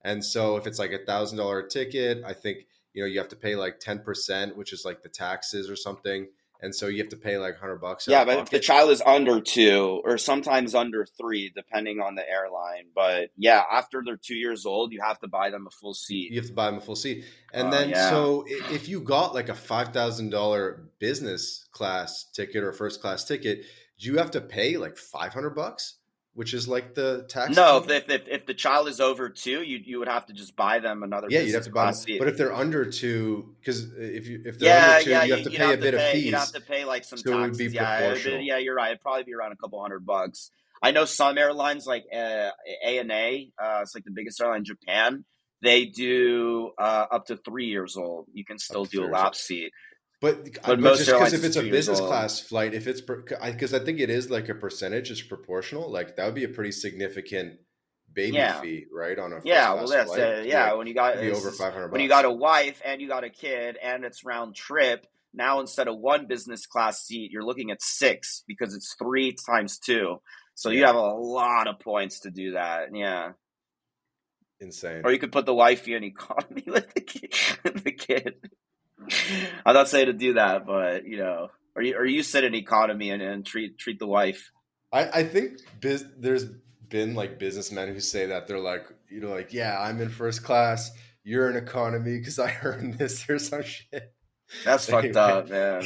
And so, if it's like $1,000 ticket, I think you have to pay like 10%, which is like the taxes or something. And so you have to pay like $100 out Yeah, of but if the pocket. child is under 2 or sometimes under 3, depending on the airline. But yeah, after they're 2 years old, you have to buy them a full seat. You have to buy them a full seat. And then, Yeah. so if you got like a $5,000 business class ticket or first class ticket, do you have to pay like $500, which is like the taxes No, on that? if the child is over 2, you would have to just buy them another Yeah, you'd have business to buy them. class seat. But if they're under two, because if they're under Yeah, two, yeah, you have to you'd pay a have to bit of pay. You'd have fees. to pay like some So it would be taxes. proportional. Yeah, you're right. It'd probably be around a couple $100. I know some airlines like ANA. It's like the biggest airline in Japan. They do up to 3 years old. You can Up still to do a 3 years lap old. seat, but But most just because airlines if is it's a 2 years business old. class flight, if it's because I think it is like a percentage, it's proportional. Like that would be a pretty significant baby Yeah. fee, right, on a first Yeah, well, class that's flight. Could be yeah. like could be over 500 When you got bucks. a wife and you got a kid and it's round trip. Now instead of one business class seat, you're looking at 6 because it's 3 times 2. So you Yeah, have a lot of points to do that. Yeah, insane. or you could put the wifey in economy with the kid. I'm not saying to do that, but or you sit in economy and treat the wife. I think there's been like businessmen who say that they're like, like, yeah, I'm in first class, you're in economy because I earned this or some shit. That's fucked Anyway. up, man.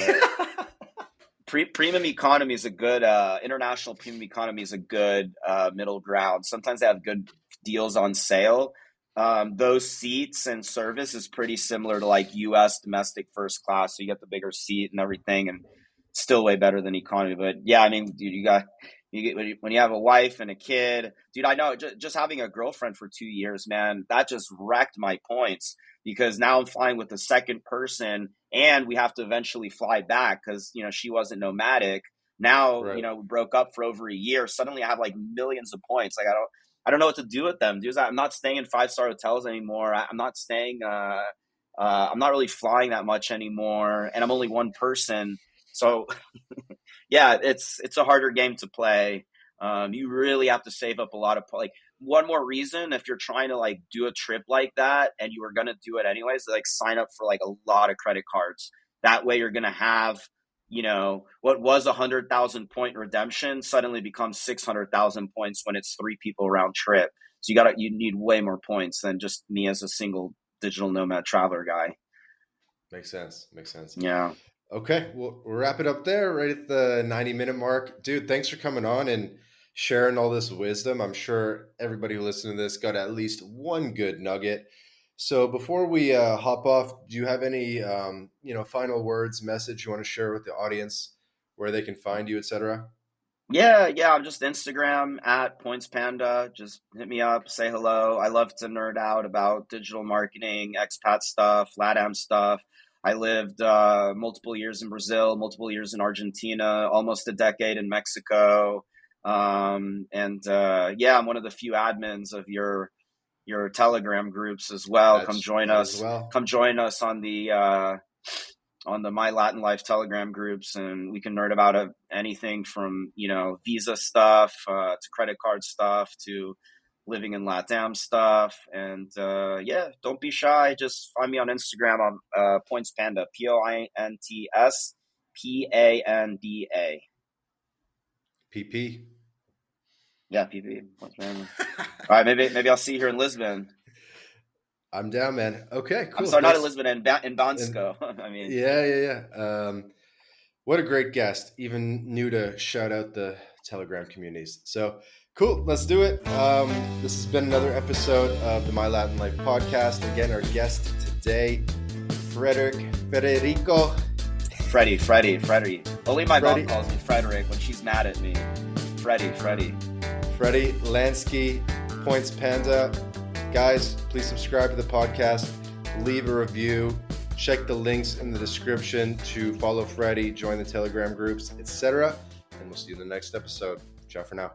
Premium economy is a good international premium economy is a good middle ground. Sometimes they have good deals on sale. Those seats and service is pretty similar to like U.S. domestic first class, so you get the bigger seat and everything, and still way better than economy. But yeah, I mean, dude, you get when you have a wife and a kid, dude. I know just having a girlfriend for 2 years, man, that just wrecked my points because now I'm flying with a second person and we have to eventually fly back because she wasn't nomadic. Now Right. we broke up for over a year. Suddenly I have like millions of points. Like I don't know what to do with them, dude. I'm not staying in 5-star hotels anymore. I'm not staying. I'm not really flying that much anymore, and I'm only one person. So yeah, it's a harder game to play. You really have to save up a lot of like one more reason if you're trying to like do a trip like that and you were gonna do it anyways, like sign up for like a lot of credit cards. That way you're gonna have what was 100,000 point redemption suddenly becomes 600,000 points when it's 3 people round trip. So you need way more points than just me as a single digital nomad traveler guy. Makes sense. Makes sense. Yeah. Okay, we'll wrap it up there, right at the 90-minute mark. Dude, thanks for coming on and sharing all this wisdom. I'm sure everybody who listened to this got at least one good nugget. So before we hop off, do you have any final words, message you want to share with the audience, where they can find you, etc.? Yeah. I'm just Instagram at Points Panda. Just hit me up, say hello. I love to nerd out about digital marketing, expat stuff, LATAM stuff. I lived multiple years in Brazil, multiple years in Argentina, almost a decade in Mexico. And yeah, I'm one of the few admins of your Telegram groups as well. Come join That as us. well. Come join us on the MyLatinLife Telegram groups, and we can nerd about anything from visa stuff to credit card stuff to living in LATAM stuff. And yeah, don't be shy. Just find me on Instagram on Points Panda, PointsPanda. PP. Yeah, PP. Points Panda. All right, maybe I'll see you here in Lisbon. I'm down, man. Okay, I'm cool. sorry, not in Thanks. Lisbon, in And Bansko. I mean, yeah. What a great guest. Even new to shout out the Telegram communities. So cool. Let's do it. This has been another episode of the My Latin Life podcast. Again, our guest today, Frederico. Freddy. Only my Freddy. mom calls me Frederick when she's mad at me. Freddy. Freddy Lansky, Points Panda. Guys, please subscribe to the podcast, leave a review, check the links in the description to follow Freddy, join the Telegram groups, etc. And we'll see you in the next episode. Ciao for now.